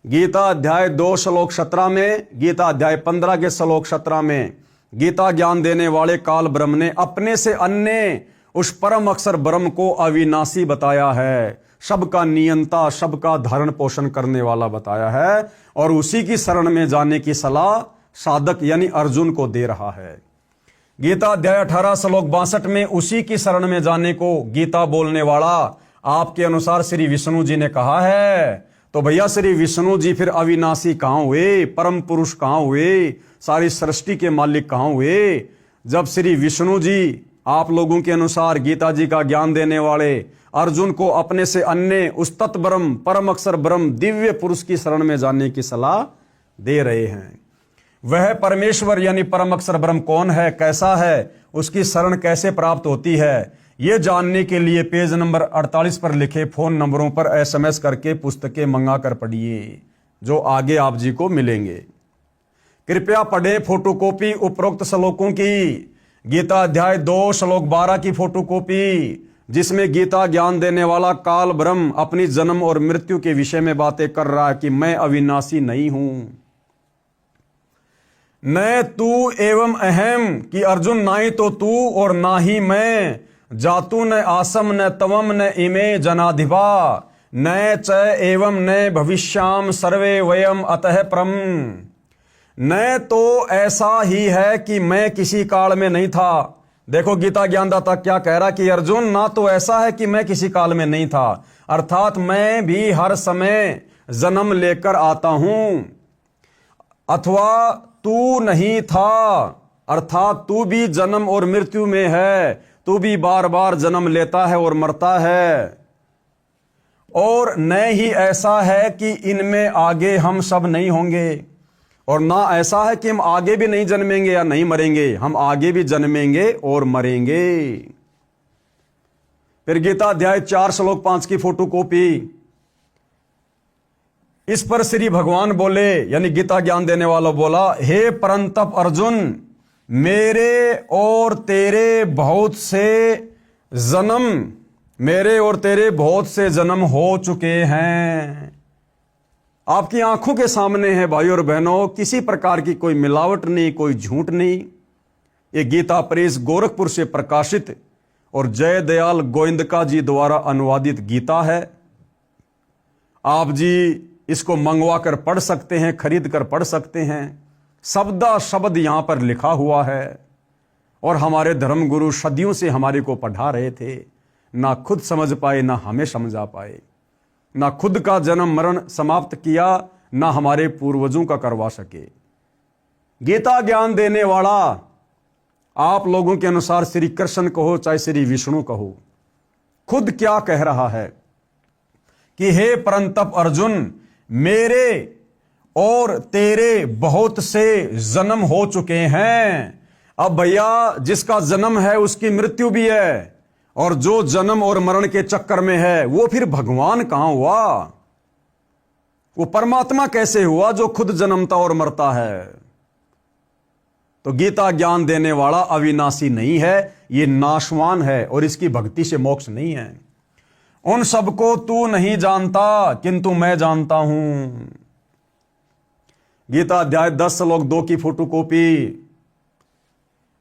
गीता अध्याय 2 श्लोक 17 में, गीता अध्याय 15 के श्लोक 17 में गीता ज्ञान देने वाले काल ब्रह्म ने अपने से अन्य उस परम अक्षर ब्रह्म को अविनाशी बताया है, सबका नियंता, सबका धारण पोषण करने वाला बताया है, और उसी की शरण में जाने की सलाह साधक यानी अर्जुन को दे रहा है। गीता अध्याय 18 श्लोक 62 में उसी की शरण में जाने को गीता बोलने वाला आपके अनुसार श्री विष्णु जी ने कहा है। तो भैया श्री विष्णु जी फिर अविनाशी कहां हुए? परम पुरुष कहां हुए? सारी सृष्टि के मालिक कहां हुए? जब श्री विष्णु जी आप लोगों के अनुसार गीता जी का ज्ञान देने वाले अर्जुन को अपने से अन्य उस तत् ब्रह्म, परम अक्षर ब्रह्म, दिव्य पुरुष की शरण में जाने की सलाह दे रहे हैं। वह परमेश्वर यानी परम अक्षर ब्रह्म कौन है, कैसा है, उसकी शरण कैसे प्राप्त होती है, ये जानने के लिए पेज नंबर 48 पर लिखे फोन नंबरों पर SMS करके पुस्तकें मंगाकर पढ़िए, जो आगे आप जी को मिलेंगे। कृपया पढ़े फोटोकॉपी उपरोक्त श्लोकों की। गीता अध्याय 2 श्लोक 12 की फोटोकॉपी, जिसमें गीता ज्ञान देने वाला काल ब्रह्म अपनी जन्म और मृत्यु के विषय में बातें कर रहा है कि मैं अविनाशी नहीं हूं। न तू एवं अहम, कि अर्जुन ना ही तो तू और ना ही मैं, जातु न आसम न तवम न इमे जनाधिपा, न च एवं न भविष्याम सर्वे वयम अतः परम। न तो ऐसा ही है कि मैं किसी काल में नहीं था। देखो गीता ज्ञानदाता क्या कह रहा कि अर्जुन, ना तो ऐसा है कि मैं किसी काल में नहीं था, अर्थात मैं भी हर समय जन्म लेकर आता हूं, अथवा तू नहीं था, अर्थात तू भी जन्म और मृत्यु में है, तू भी बार बार जन्म लेता है और मरता है। और न ही ऐसा है कि इनमें आगे हम सब नहीं होंगे, और ना ऐसा है कि हम आगे भी नहीं जन्मेंगे या नहीं मरेंगे, हम आगे भी जन्मेंगे और मरेंगे। फिर गीता अध्याय 4 श्लोक 5 की फोटोकॉपी, इस पर श्री भगवान बोले यानी गीता ज्ञान देने वाला बोला, हे परंतप अर्जुन, मेरे और तेरे बहुत से जन्म हो चुके हैं। आपकी आंखों के सामने है भाई और बहनों, किसी प्रकार की कोई मिलावट नहीं, कोई झूठ नहीं। ये गीता प्रेस गोरखपुर से प्रकाशित और जय दयाल गोविंदका जी द्वारा अनुवादित गीता है। आप जी इसको मंगवा कर पढ़ सकते हैं, खरीद कर पढ़ सकते हैं। शब्दा शब्द यहां पर लिखा हुआ है, और हमारे धर्म गुरु सदियों से हमारे को पढ़ा रहे थे, ना खुद समझ पाए ना हमें समझा पाए, ना खुद का जन्म मरण समाप्त किया ना हमारे पूर्वजों का करवा सके। गीता ज्ञान देने वाला आप लोगों के अनुसार श्री कृष्ण कहो चाहे श्री विष्णु कहो, खुद क्या कह रहा है कि हे परंतप अर्जुन, मेरे और तेरे बहुत से जन्म हो चुके हैं। अब भैया जिसका जन्म है उसकी मृत्यु भी है, और जो जन्म और मरण के चक्कर में है वो फिर भगवान कहां हुआ? वो परमात्मा कैसे हुआ जो खुद जन्मता और मरता है? तो गीता ज्ञान देने वाला अविनाशी नहीं है, ये नाशवान है, और इसकी भक्ति से मोक्ष नहीं है। उन सबको तू नहीं जानता किंतु मैं जानता हूं। गीता अध्याय 10 श्लोक 2 की फोटोकॉपी।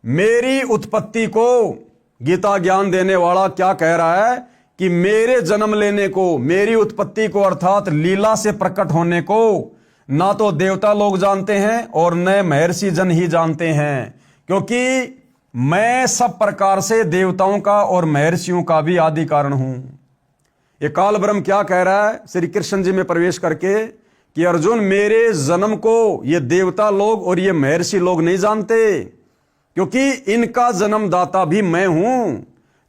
मेरी उत्पत्ति को गीता ज्ञान देने वाला क्या कह रहा है कि मेरे जन्म लेने को, मेरी उत्पत्ति को अर्थात लीला से प्रकट होने को ना तो देवता लोग जानते हैं और न महर्षि जन ही जानते हैं, क्योंकि मैं सब प्रकार से देवताओं का और महर्षियों का भी आदि कारण हूं। ये काल ब्रह्म क्या कह रहा है श्री कृष्ण जी में प्रवेश करके कि अर्जुन, मेरे जन्म को ये देवता लोग और ये महर्षि लोग नहीं जानते, क्योंकि इनका जन्मदाता भी मैं हूं।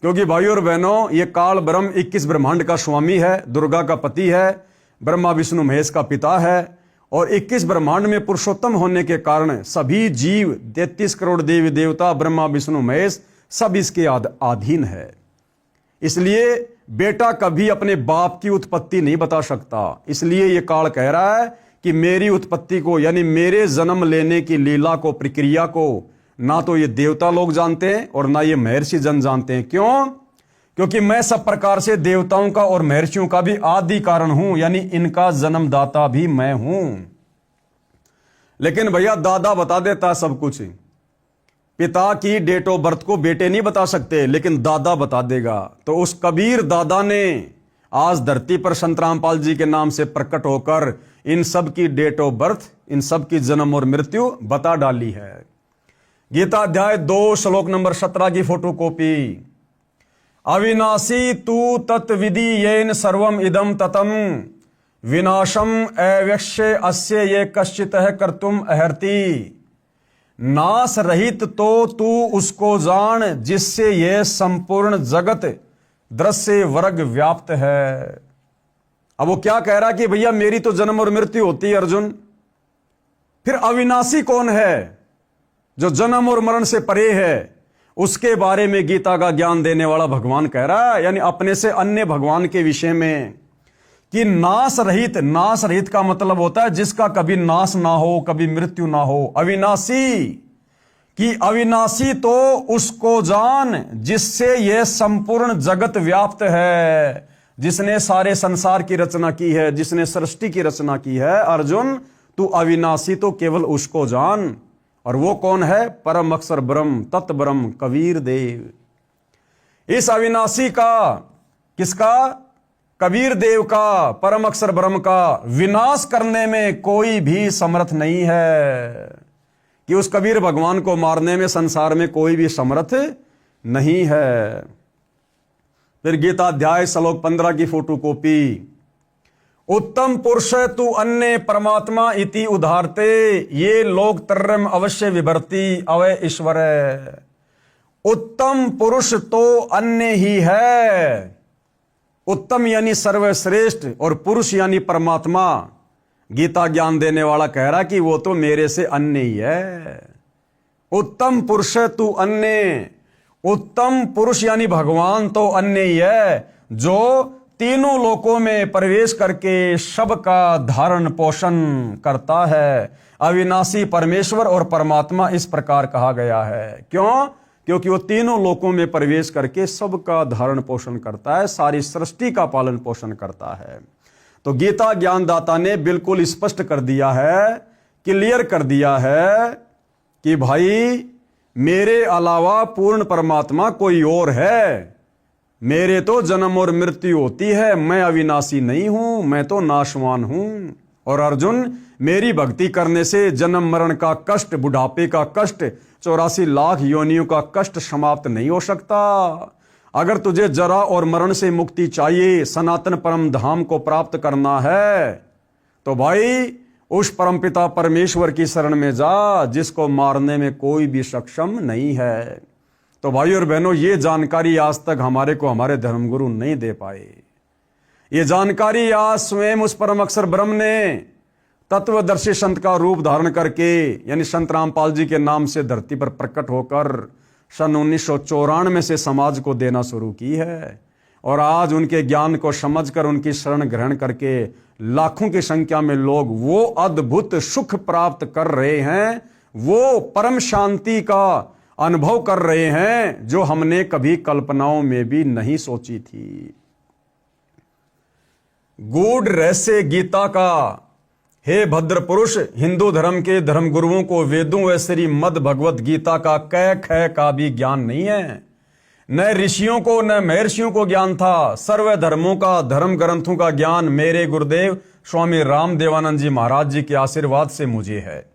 क्योंकि भाइयों और बहनों, ये काल ब्रह्म 21 ब्रह्मांड का स्वामी है, दुर्गा का पति है, ब्रह्मा विष्णु महेश का पिता है, और 21 ब्रह्मांड में पुरुषोत्तम होने के कारण सभी जीव 33 करोड़ देवी देवता ब्रह्मा विष्णु महेश सब इसके अधीन है। इसलिए बेटा कभी अपने बाप की उत्पत्ति नहीं बता सकता। इसलिए यह काल कह रहा है कि मेरी उत्पत्ति को, यानी मेरे जन्म लेने की लीला को, प्रक्रिया को ना तो ये देवता लोग जानते हैं और ना ये महर्षि जन जानते हैं। क्यों? क्योंकि मैं सब प्रकार से देवताओं का और महर्षियों का भी आदि कारण हूं, यानी इनका जन्मदाता भी मैं हूं। लेकिन भैया दादा बता देता है सब कुछ। पिता की डेट ऑफ बर्थ को बेटे नहीं बता सकते, लेकिन दादा बता देगा। तो उस कबीर दादा ने आज धरती पर संत रामपाल जी के नाम से प्रकट होकर इन सब की डेट ऑफ बर्थ, इन सब की जन्म और मृत्यु बता डाली है। गीता अध्याय 2 श्लोक नंबर 17 की फोटोकॉपी। अविनाशी तू तत्विधि येन सर्वम इदम ततम विनाशम अव्यक्ष्य अस्य ये कश्चितः कर्तुम अर्हति। नाश रहित तो तू उसको जान जिससे ये संपूर्ण जगत दृश्य वर्ग व्याप्त है। अब वो क्या कह रहा कि भैया मेरी तो जन्म और मृत्यु होती है अर्जुन, फिर अविनाशी कौन है जो जन्म और मरण से परे है? उसके बारे में गीता का ज्ञान देने वाला भगवान कह रहा है, यानी अपने से अन्य भगवान के विषय में, कि नाश रहित। नाश रहित का मतलब होता है जिसका कभी नाश ना हो, कभी मृत्यु ना हो। अविनाशी कि अविनाशी तो उसको जान जिससे यह संपूर्ण जगत व्याप्त है, जिसने सारे संसार की रचना की है, जिसने सृष्टि की रचना की है। अर्जुन, तू अविनाशी तो केवल उसको जान, और वो कौन है? परम अक्षर ब्रह्म, तत् ब्रह्म, कबीर देव। इस अविनाशी का, किसका? कबीर देव का, परम अक्षर ब्रह्म का विनाश करने में कोई भी समर्थ नहीं है, कि उस कबीर भगवान को मारने में संसार में कोई भी समर्थ नहीं है। फिर गीता अध्याय श्लोक 15 की फोटोकॉपी। उत्तम पुरुष तू अन्य परमात्मा इति उदारते ये लोग तर्रम अवश्य विभर्ति अवय ईश्वर। उत्तम पुरुष तो अन्य ही है। उत्तम यानी सर्वश्रेष्ठ, और पुरुष यानी परमात्मा। गीता ज्ञान देने वाला कह रहा कि वो तो मेरे से अन्य ही है। उत्तम पुरुष तू अन्य। उत्तम पुरुष यानी भगवान तो अन्य ही है, जो तीनों लोकों में प्रवेश करके सबका धारण पोषण करता है। अविनाशी परमेश्वर और परमात्मा इस प्रकार कहा गया है। क्यों? क्योंकि वो तीनों लोकों में प्रवेश करके सबका धारण पोषण करता है, सारी सृष्टि का पालन पोषण करता है। तो गीता ज्ञानदाता ने बिल्कुल स्पष्ट कर दिया है, क्लियर कर दिया है कि भाई मेरे अलावा पूर्ण परमात्मा कोई और है। मेरे तो जन्म और मृत्यु होती है, मैं अविनाशी नहीं हूं, मैं तो नाशवान हूं। और अर्जुन, मेरी भक्ति करने से जन्म मरण का कष्ट, बुढ़ापे का कष्ट, 84 लाख योनियों का कष्ट समाप्त नहीं हो सकता। अगर तुझे जरा और मरण से मुक्ति चाहिए, सनातन परम धाम को प्राप्त करना है, तो भाई उस परमपिता परमेश्वर की शरण में जा जिसको मारने में कोई भी सक्षम नहीं है। तो भाई और बहनों, ये जानकारी आज तक हमारे को हमारे धर्मगुरु नहीं दे पाए। ये जानकारी आज स्वयं उस परम अक्षर ब्रह्म ने तत्वदर्शी संत का रूप धारण करके, यानी संत रामपाल जी के नाम से धरती पर प्रकट होकर सन 1994 से समाज को देना शुरू की है। और आज उनके ज्ञान को समझकर उनकी शरण ग्रहण करके लाखों की संख्या में लोग वो अद्भुत सुख प्राप्त कर रहे हैं, वो परम शांति का अनुभव कर रहे हैं जो हमने कभी कल्पनाओं में भी नहीं सोची थी। गूढ़ रहस्य गीता का, हे भद्र पुरुष, हिंदू धर्म के धर्मगुरुओं को वेदों व श्री मद भगवत गीता का कै ख का भी ज्ञान नहीं है। न ऋषियों को न महर्षियों को ज्ञान था। सर्व धर्मों का, धर्म ग्रंथों का ज्ञान मेरे गुरुदेव स्वामी रामदेवानंद जी महाराज जी के आशीर्वाद से मुझे है।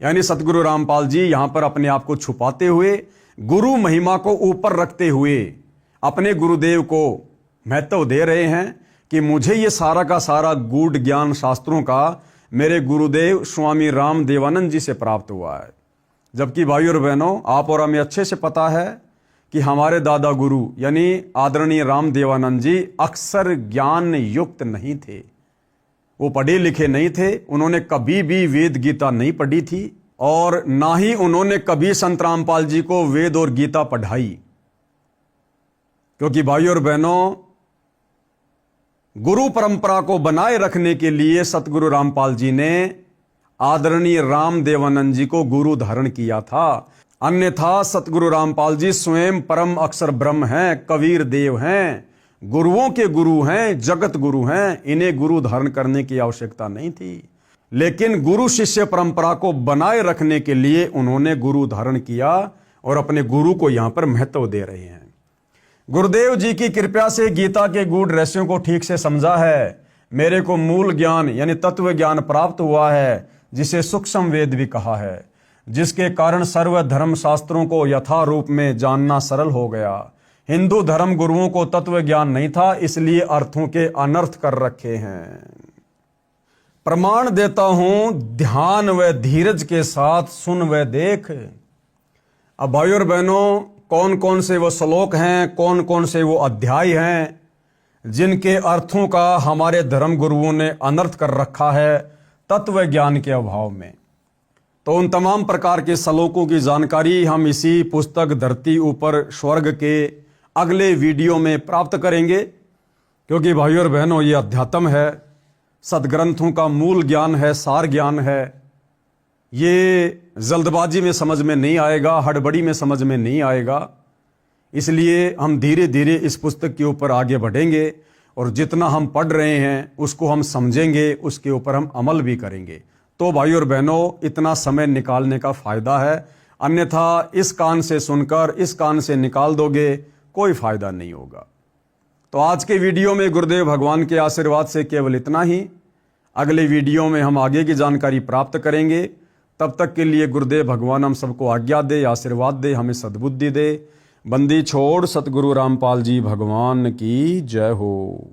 यानी सतगुरु रामपाल जी यहां पर अपने आप को छुपाते हुए, गुरु महिमा को ऊपर रखते हुए अपने गुरुदेव को महत्व दे रहे हैं कि मुझे ये सारा का सारा गूढ़ ज्ञान शास्त्रों का मेरे गुरुदेव स्वामी रामदेवानंद जी से प्राप्त हुआ है। जबकि भाई और बहनों, आप और हमें अच्छे से पता है कि हमारे दादा गुरु यानी आदरणीय रामदेवानंद जी अक्सर ज्ञान युक्त नहीं थे। वो पढ़े लिखे नहीं थे। उन्होंने कभी भी वेद गीता नहीं पढ़ी थी और ना ही उन्होंने कभी संत रामपाल जी को वेद और गीता पढ़ाई। क्योंकि भाई और बहनों, गुरु परंपरा को बनाए रखने के लिए सतगुरु रामपाल जी ने आदरणीय रामदेवानंद जी को गुरु धारण किया था। अन्यथा सतगुरु रामपाल जी स्वयं परम अक्षर ब्रह्म हैं, कबीर देव हैं, गुरुओं के गुरु हैं, जगत गुरु हैं। इन्हें गुरु धारण करने की आवश्यकता नहीं थी। लेकिन गुरु शिष्य परंपरा को बनाए रखने के लिए उन्होंने गुरु धारण किया और अपने गुरु को यहां पर महत्व दे रहे हैं। गुरुदेव जी की कृपा से गीता के गूढ़ रहस्यों को ठीक से समझा है। मेरे को मूल ज्ञान यानी तत्व ज्ञान प्राप्त हुआ है, जिसे सूक्ष्म वेद भी कहा है, जिसके कारण सर्व धर्म शास्त्रों को यथा रूप में जानना सरल हो गया। हिंदू धर्म गुरुओं को तत्व ज्ञान नहीं था, इसलिए अर्थों के अनर्थ कर रखे हैं। प्रमाण देता हूं, ध्यान व धीरज के साथ सुन व देख। अब भाई और बहनों, कौन कौन से वो श्लोक हैं, कौन कौन से वो अध्याय हैं जिनके अर्थों का हमारे धर्म गुरुओं ने अनर्थ कर रखा है तत्व ज्ञान के अभाव में। तो उन तमाम प्रकार के श्लोकों की जानकारी हम इसी पुस्तक धरती ऊपर स्वर्ग के अगले वीडियो में प्राप्त करेंगे। क्योंकि भाई और बहनों, ये अध्यात्म है, सदग्रंथों का मूल ज्ञान है, सार ज्ञान है। ये जल्दबाजी में समझ में नहीं आएगा, हड़बड़ी में समझ में नहीं आएगा। इसलिए हम धीरे धीरे इस पुस्तक के ऊपर आगे बढ़ेंगे और जितना हम पढ़ रहे हैं उसको हम समझेंगे, उसके ऊपर हम अमल भी करेंगे। तो भाई और बहनों, इतना समय निकालने का फायदा है। अन्यथा इस कान से सुनकर इस कान से निकाल दोगे, कोई फायदा नहीं होगा। तो आज के वीडियो में गुरुदेव भगवान के आशीर्वाद से केवल इतना ही। अगले वीडियो में हम आगे की जानकारी प्राप्त करेंगे। तब तक के लिए गुरुदेव भगवान हम सबको आज्ञा दे, आशीर्वाद दे, हमें सद्बुद्धि दे। बंदी छोड़ सतगुरु रामपाल जी भगवान की जय हो।